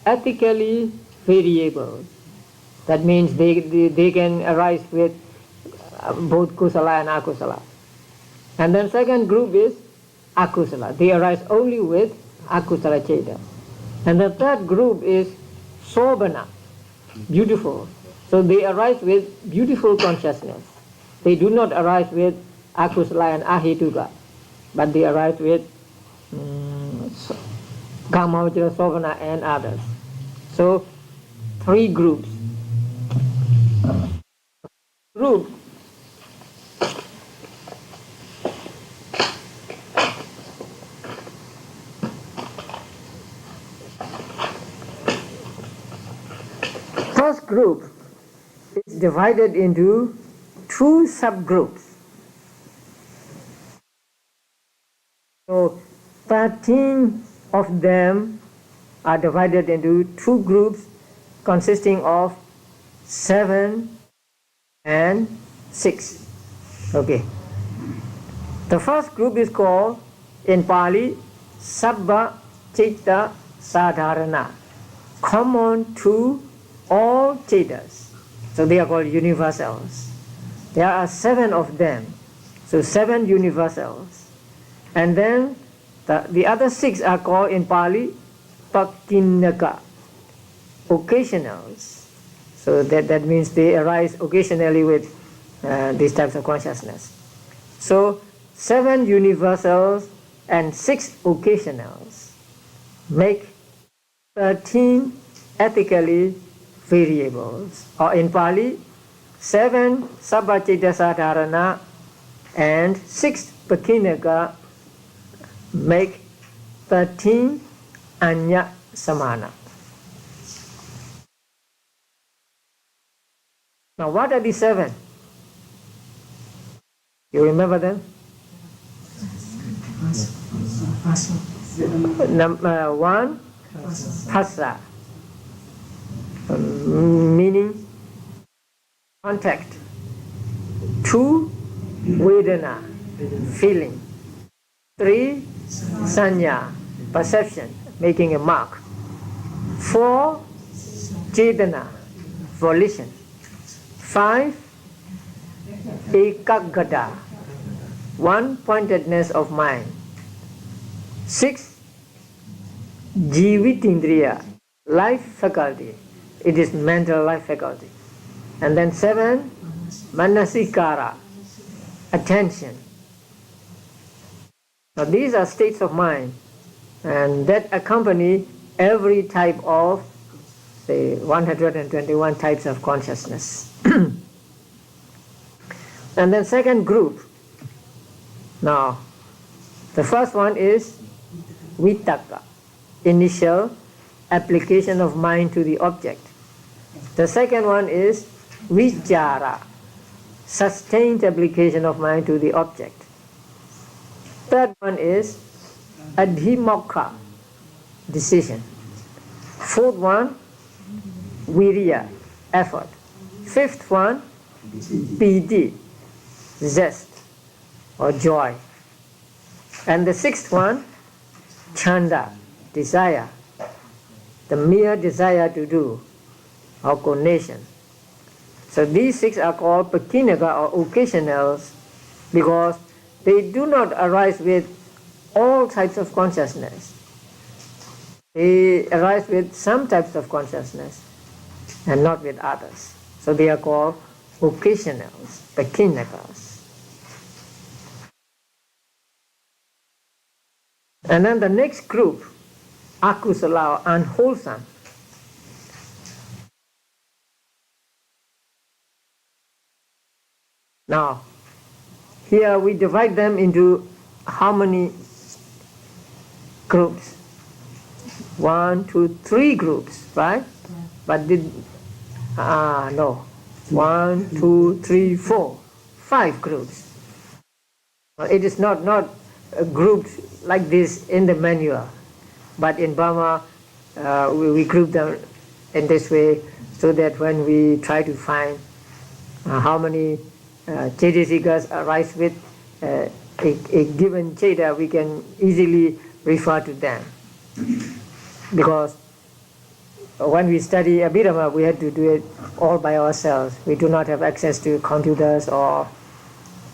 ethically variable. That means they can arise with both kusala and akusala. And then second group is akusala. They arise only with akusala cheta. And the third group is sobhana, beautiful. So they arise with beautiful consciousness. They do not arise with akusala and ahituka, but they arise with kamavajra, sobhana and others. So 3 groups. Group first group is divided into 2 subgroups. So 13 of them are divided into 2 groups consisting of 7 and 6. Okay. The first group is called in Pali Sabba Chitta Sadharana, common to all chetas. So they are called universals. There are 7 of them. So 7 universals. And then the other 6 are called in Pali Pakinaka, occasionals. So that means they arise occasionally with these types of consciousness. So 7 universals and 6 occasionals make 13 ethically variables. Or in Pali, 7 Sabbacita Sadharana and 6 Pakinaka make 13 Anya Samana. Now what are the 7? You remember them? Number 1, Phassa, meaning contact. 2, Vedana, feeling. 3, Sanya, perception, making a mark. 4, Chetana, volition. 5, Ekaggata, one-pointedness of mind. 6, Jivitindriya, life faculty. It is mental life faculty. And then 7, Manasikara, attention. Now these are states of mind, and that accompany every type of, say, 121 types of consciousness. And then second group. Now, the first one is Vitakka, initial application of mind to the object. The second one is Vichara, sustained application of mind to the object. Third one is Adhimokha, decision. Fourth one, Virya, effort. Fifth one, Piti, zest or joy. And the sixth one, Chanda, desire, the mere desire to do, or conation. So these 6 are called Pakinaka or occasionals because they do not arise with all types of consciousness. They arise with some types of consciousness and not with others. So they are called occasionals, Pakinakas. And then the next group, akusala, unwholesome. Now, here we divide them into how many groups? 1, 2, 3 groups, right? But no. 1, 2, 3, 4, 5 groups. It is not grouped like this in the manual, but in Burma we group them in this way so that when we try to find how many Chaitasikas arise with a given Chaita, we can easily refer to them. Because when we study Abhidhamma, we have to do it all by ourselves. We do not have access to computers or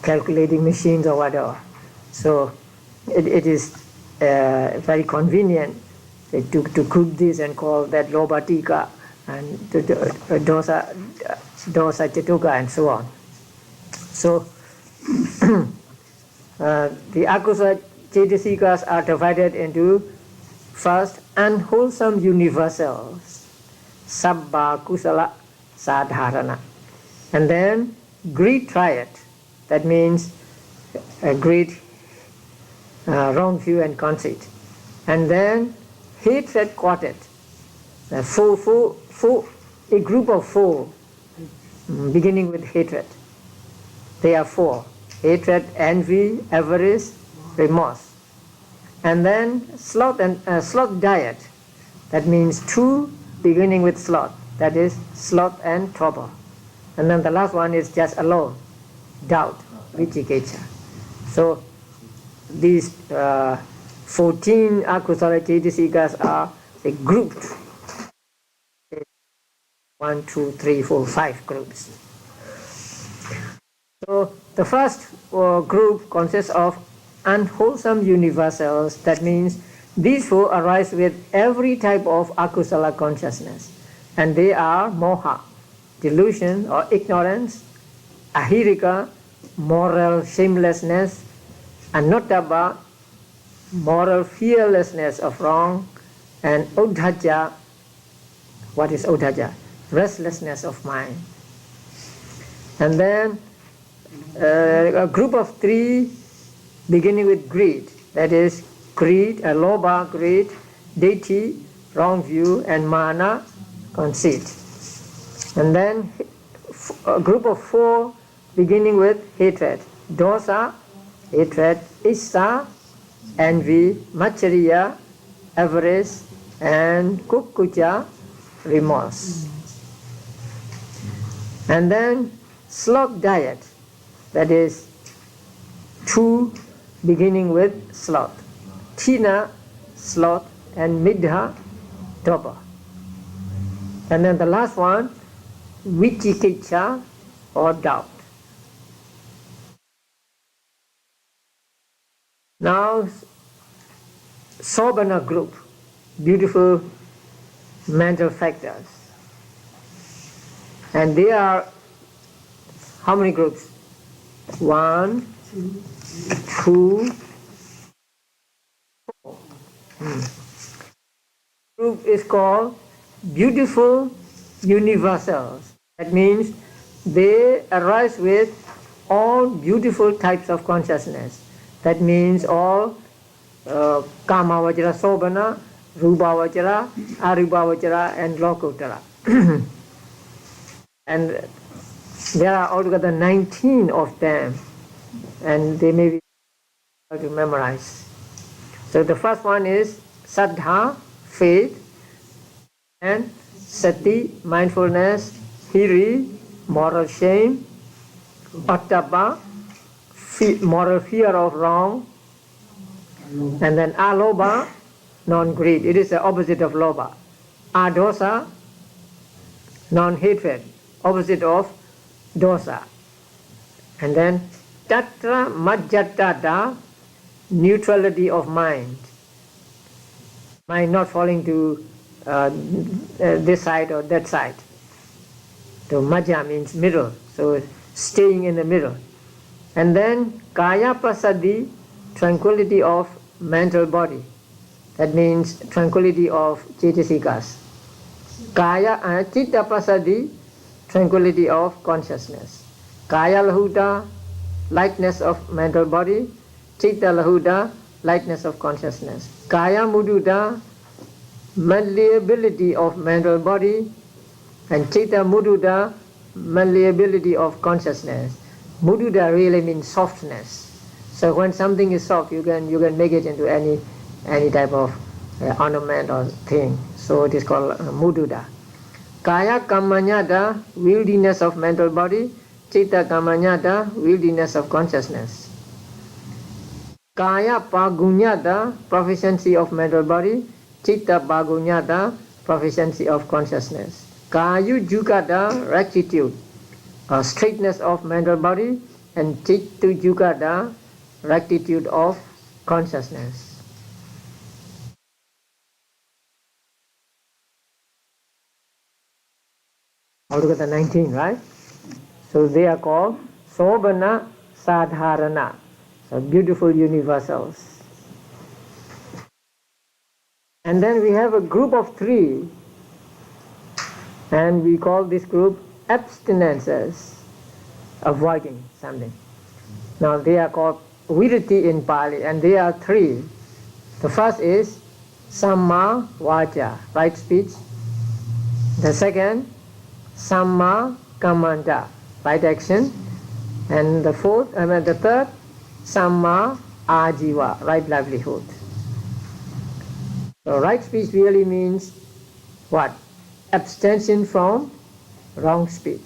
calculating machines or whatever. So it is very convenient to group this and call that Lobatika and Dosa Chatuka and so on. So the Akusala Chaitasikas are divided into first unwholesome universals, Sabba Kusala Sadharana, and then greed triad, that means greed, wrong view and conceit, and then hatred quartet, a group of 4 beginning with hatred. They are 4: hatred, envy, avarice, remorse. And then sloth diet, that means 2 beginning with sloth, that is sloth and torpor. And then the last one is just alone, doubt, vicikiccha. So these 14 akusala chaitasikas are grouped. 1, 2, 3, 4, 5 groups. So the first group consists of unwholesome universals, that means these 4 arise with every type of akusala consciousness, and they are moha, delusion or ignorance, ahirika, moral shamelessness, anuttaba, moral fearlessness of wrong, and udhaja. What is udhaja? Restlessness of mind. And then a group of 3 beginning with greed, that is greed, lobha, greed, deity, wrong view, and mana, conceit. And then a group of 4 beginning with hatred, dosa, hatred, issa, envy, machariya, avarice, and kukkucha, remorse. And then sloth diet, that is 2 beginning with sloth, tina, sloth, and midha, torpor. And then the last one, vicikiccha, or doubt. Now, Sobhana group, beautiful mental factors. And they are, how many groups? 1, 2, 4. Group is called beautiful universals. That means they arise with all beautiful types of consciousness. That means all Kamavajra Sobhana, Rupavajra, Arupavajra, and Lokutara. And there are altogether 19 of them, and they may be hard to memorize. So the first one is Saddha, faith, and Sati, mindfulness, Hiri, moral shame, Ottappa, moral fear of wrong, and then Alobha, non-greed. It is the opposite of Lobha. Adosa, non-hatred, opposite of dosa. And then Tatra Majjatata, neutrality of mind. Mind not falling to this side or that side. So Majja means middle, so staying in the middle. And then Kaya Pasadi, tranquility of mental body. That means tranquility of Chaitasikas. Kaya Chitta Pasadi, tranquility of consciousness. Kaya Lahuta, lightness of mental body. Citta lahuta, lightness of consciousness. Kaya mudita, malleability of mental body. And citta mudita, malleability of consciousness. Mudita really means softness. So when something is soft, you can make it into any type of ornament or thing. So it is called mudita. Kaya kamanyata, wieldiness of mental body. Citta kamanyata, wieldiness of consciousness. Kaya pagunyata, proficiency of mental body. Citta pagunyata, proficiency of consciousness. Kayu jukata, rectitude, straightness of mental body. And cittu jukata, rectitude of consciousness. Altogether 19, right? So they are called Sobhana Sadharana, so beautiful universals. And then we have a group of 3, and we call this group abstinences, avoiding something. Now they are called Virati in Pali, and they are 3. The first is Samma Vacha, right speech. The second, Samma Kammanta, right action. And the third, Samma Ajiva, right livelihood. So right speech really means what? Abstention from wrong speech.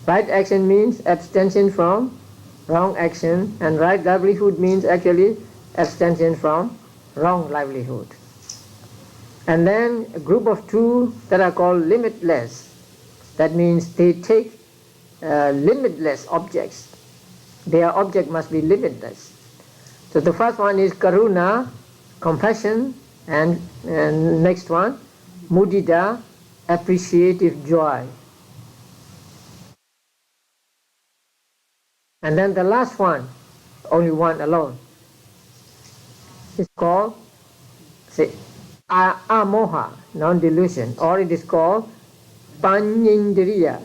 Right action means abstention from wrong action, and right livelihood means actually abstention from wrong livelihood. And then a group of 2 that are called limitless. That means they take limitless objects. Their object must be limitless. So the first one is karuna, compassion, and next one, mudita, appreciative joy. And then the last one, only one alone, is called amoha, non-delusion, or it is called panyindriya,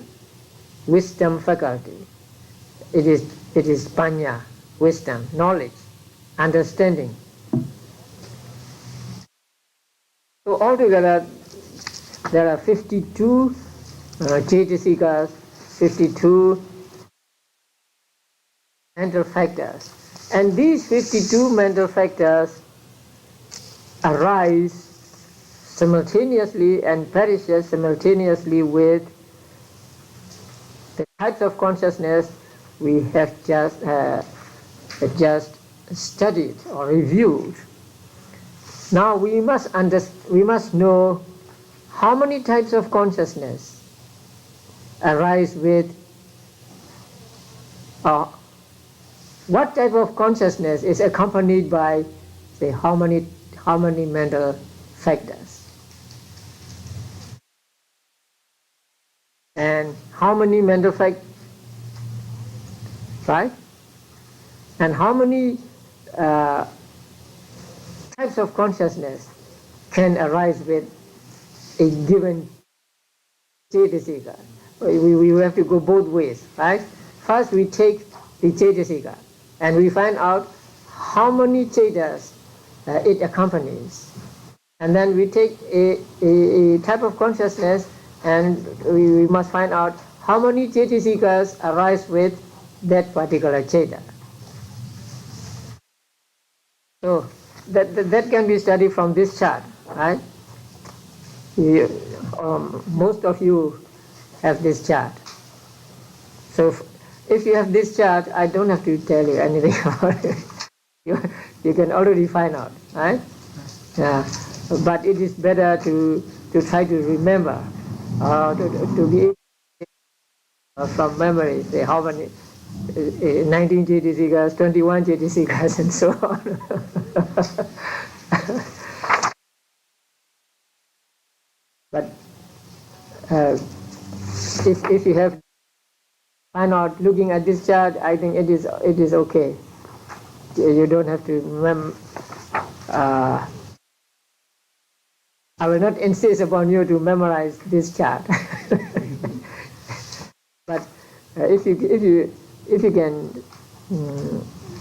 wisdom faculty. It is panya, wisdom, knowledge, understanding. So altogether there are 52 cetasikas, 52 mental factors. And these 52 mental factors arise simultaneously and perishes simultaneously with the types of consciousness we have just studied or reviewed. Now we must know how many types of consciousness arise with what type of consciousness is accompanied by, say, how many mental factors, and how many mental factors, right? And how many types of consciousness can arise with a given cetasika. We have to go both ways, right? First we take the cetasika and we find out how many cetas it accompanies. And then we take a type of consciousness and we must find out how many cetasikas arise with that particular ceta. So that can be studied from this chart, right? Most of you have this chart. So if you have this chart, I don't have to tell you anything about it. You can already find out, right? Yeah. But it is better to try to remember, to be from memory, say how many, 19 cetasikas, 21 cetasikas, and so on. But if you have find out looking at this chart, I think it is okay. You don't have to I will not insist upon you to memorize this chart. But if you can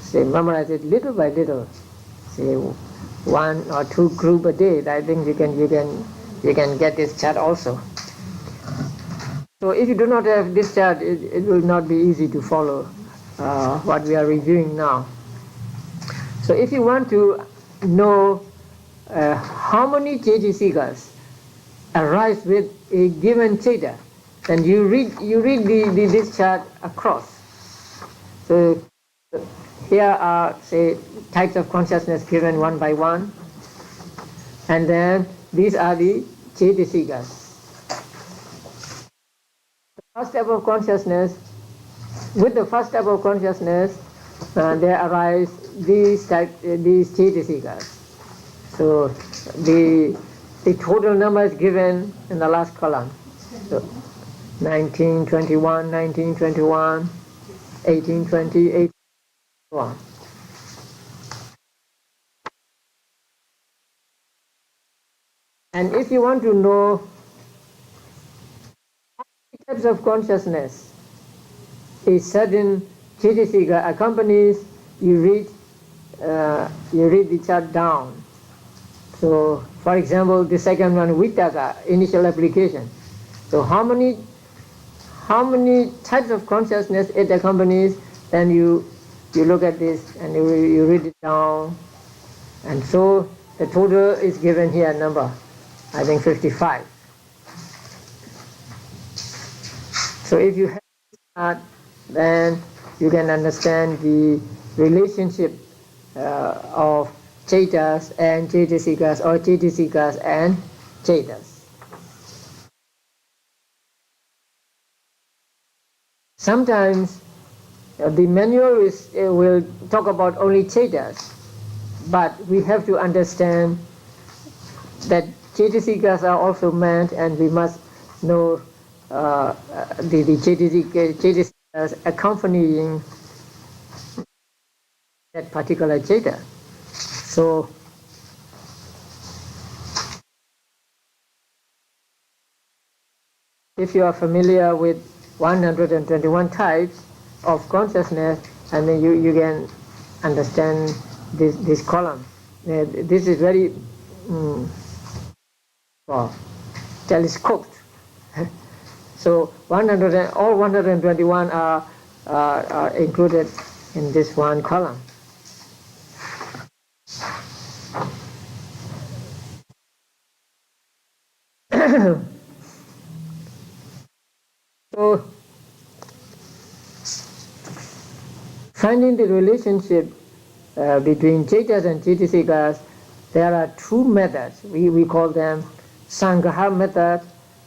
say memorize it little by little, say 1 or 2 group a day, I think you can get this chart also. So if you do not have this chart, it will not be easy to follow what we are reviewing now. So if you want to know how many Cetasikas arise with a given Ceta, then you read this chart across. So here are, say, types of consciousness given one by one, and then these are the Cetasikas. The first step of consciousness, with the first step of consciousness, there arise these Cetasikas. So the total number is given in the last column. So 19, 21, 19, 21, 18, 20, 18, 21. And if you want to know how many types of consciousness a certain Cetasika accompanies, you read the chart down. So, for example, the second one, Vittaka, initial application. So, how many types of consciousness it accompanies? Then you look at this and you read it down, and so the total is given here, number, I think 55. So, if you have that, then you can understand the relationship of Cetas and Cetasikas, or Cetasikas and Cetas. Sometimes the manual will talk about only Cetas, but we have to understand that Cetasikas are also meant, and we must know the Cetasikas accompanying that particular Ceta. So, if you are familiar with 121 types of consciousness, and then you can understand this column. This is very telescoped. So all 121 are included in this one column. So, finding the relationship between Cetas and Cetasikas, there are 2 methods. We call them Saṅgaha method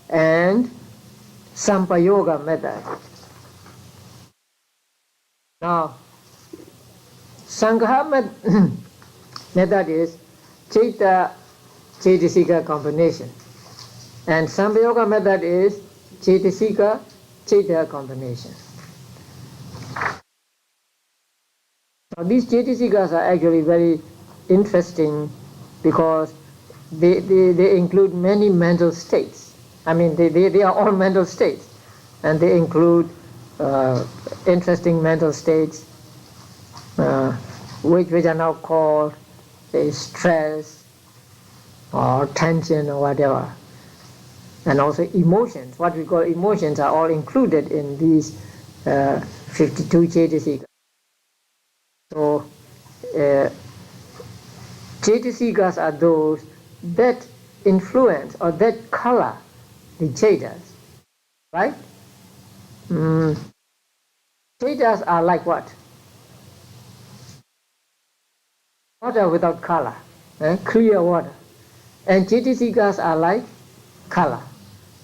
and Sampayoga method. Now, Saṅgaha method is Ceta-Cetasika combination, and Sampayoga method is Cetasika-Ceta combination. Now, these Cetasikas are actually very interesting because they include many mental states. I mean, they are all mental states, and they include interesting mental states which are now called, say, stress or tension or whatever. And also emotions, what we call emotions, are all included in these 52 Cetasikas. So, Cetasikas are those that influence or that color the Cetas, right? Cetas are like what? Water without color, clear water. And Cetasikas are like color.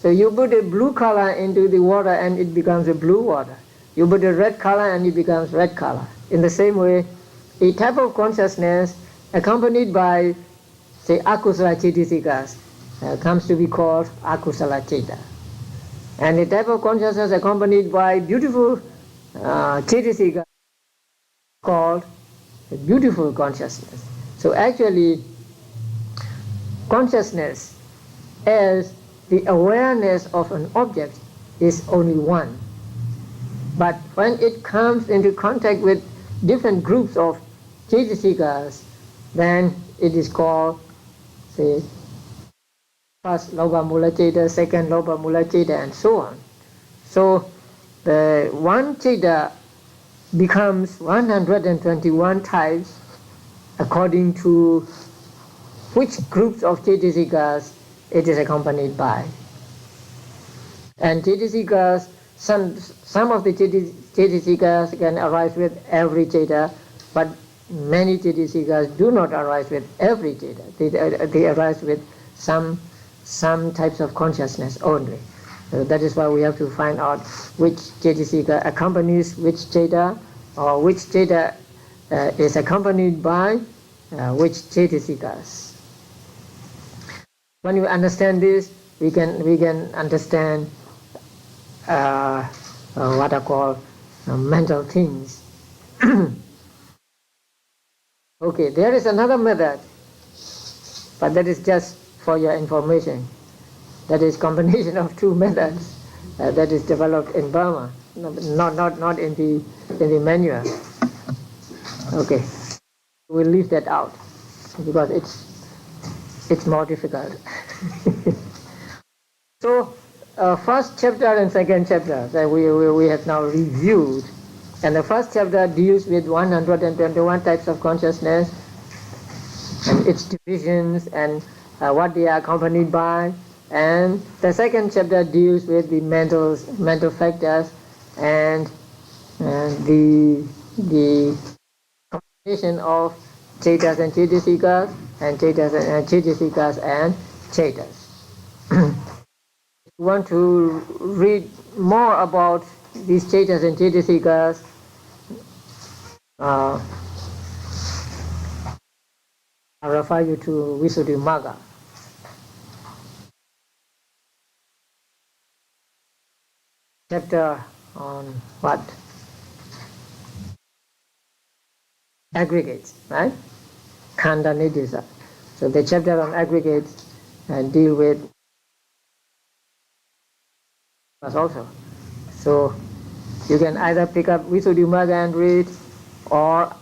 So you put a blue color into the water and it becomes a blue water. You put a red color and it becomes red color. In the same way, a type of consciousness accompanied by, say, akusala Cetasikas comes to be called akusala Ceta. And a type of consciousness accompanied by beautiful Cetasika called a beautiful consciousness. So actually, consciousness as the awareness of an object is only one. But when it comes into contact with different groups of Chaitasikas, then it is called, say, first Loba Mula Chaita, second Loba Mula Chaita, and so on. So the one Chaita becomes 121 types according to which groups of Chaitasikas it is accompanied by. And Chaitasikas, some of the Chaitasikas can arise with every Chaita, but many Chaitasikas do not arise with every Chaita. They arise with some types of consciousness only. So that is why we have to find out which Chaitasika accompanies which Chaita, or which Chaita is accompanied by which Chaitasikas. When you understand this, we can understand what I call mental things. Okay, there is another method, but that is just for your information. That is combination of two methods that is developed in Burma, not in the manual. Okay, we'll leave that out because it's more difficult. So, first chapter and second chapter that we have now reviewed, and the first chapter deals with 121 types of consciousness and its divisions and what they are accompanied by, and the second chapter deals with the mental factors and the combination of Chaitas and Chaitasikas, and Chaitasikas and Chaitas. If you want to read more about these Chaitas and Chaitasikas, I refer you to Visuddhimagga. Chapter on what? Aggregates, right? Khanda Nidisa. So the chapter on aggregates deal with us also. So you can either pick up Visuddhimagga and read, or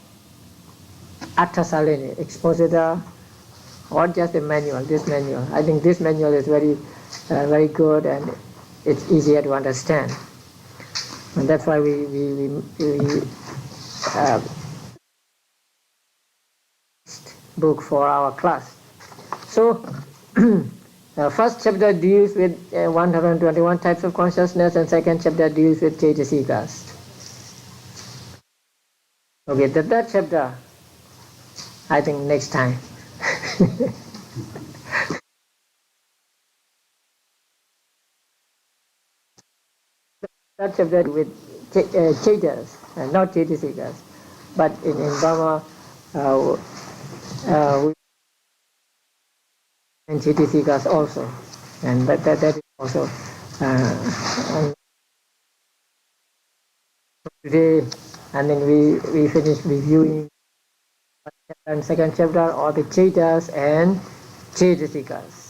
Attasalini, Expositor, or just a manual, this manual. I think this manual is very good, and it's easier to understand. And that's why we book for our class. So the first chapter deals with 121 types of consciousness, and second chapter deals with Chaitasikas. Okay, the third chapter, I think next time. Third chapter with Chaitas, not Chaitasikas, but in Burma, and Chaitasikas also, and that is also. Today, and then we finish reviewing and second chapter, or the Chaitas and Chaitasikas.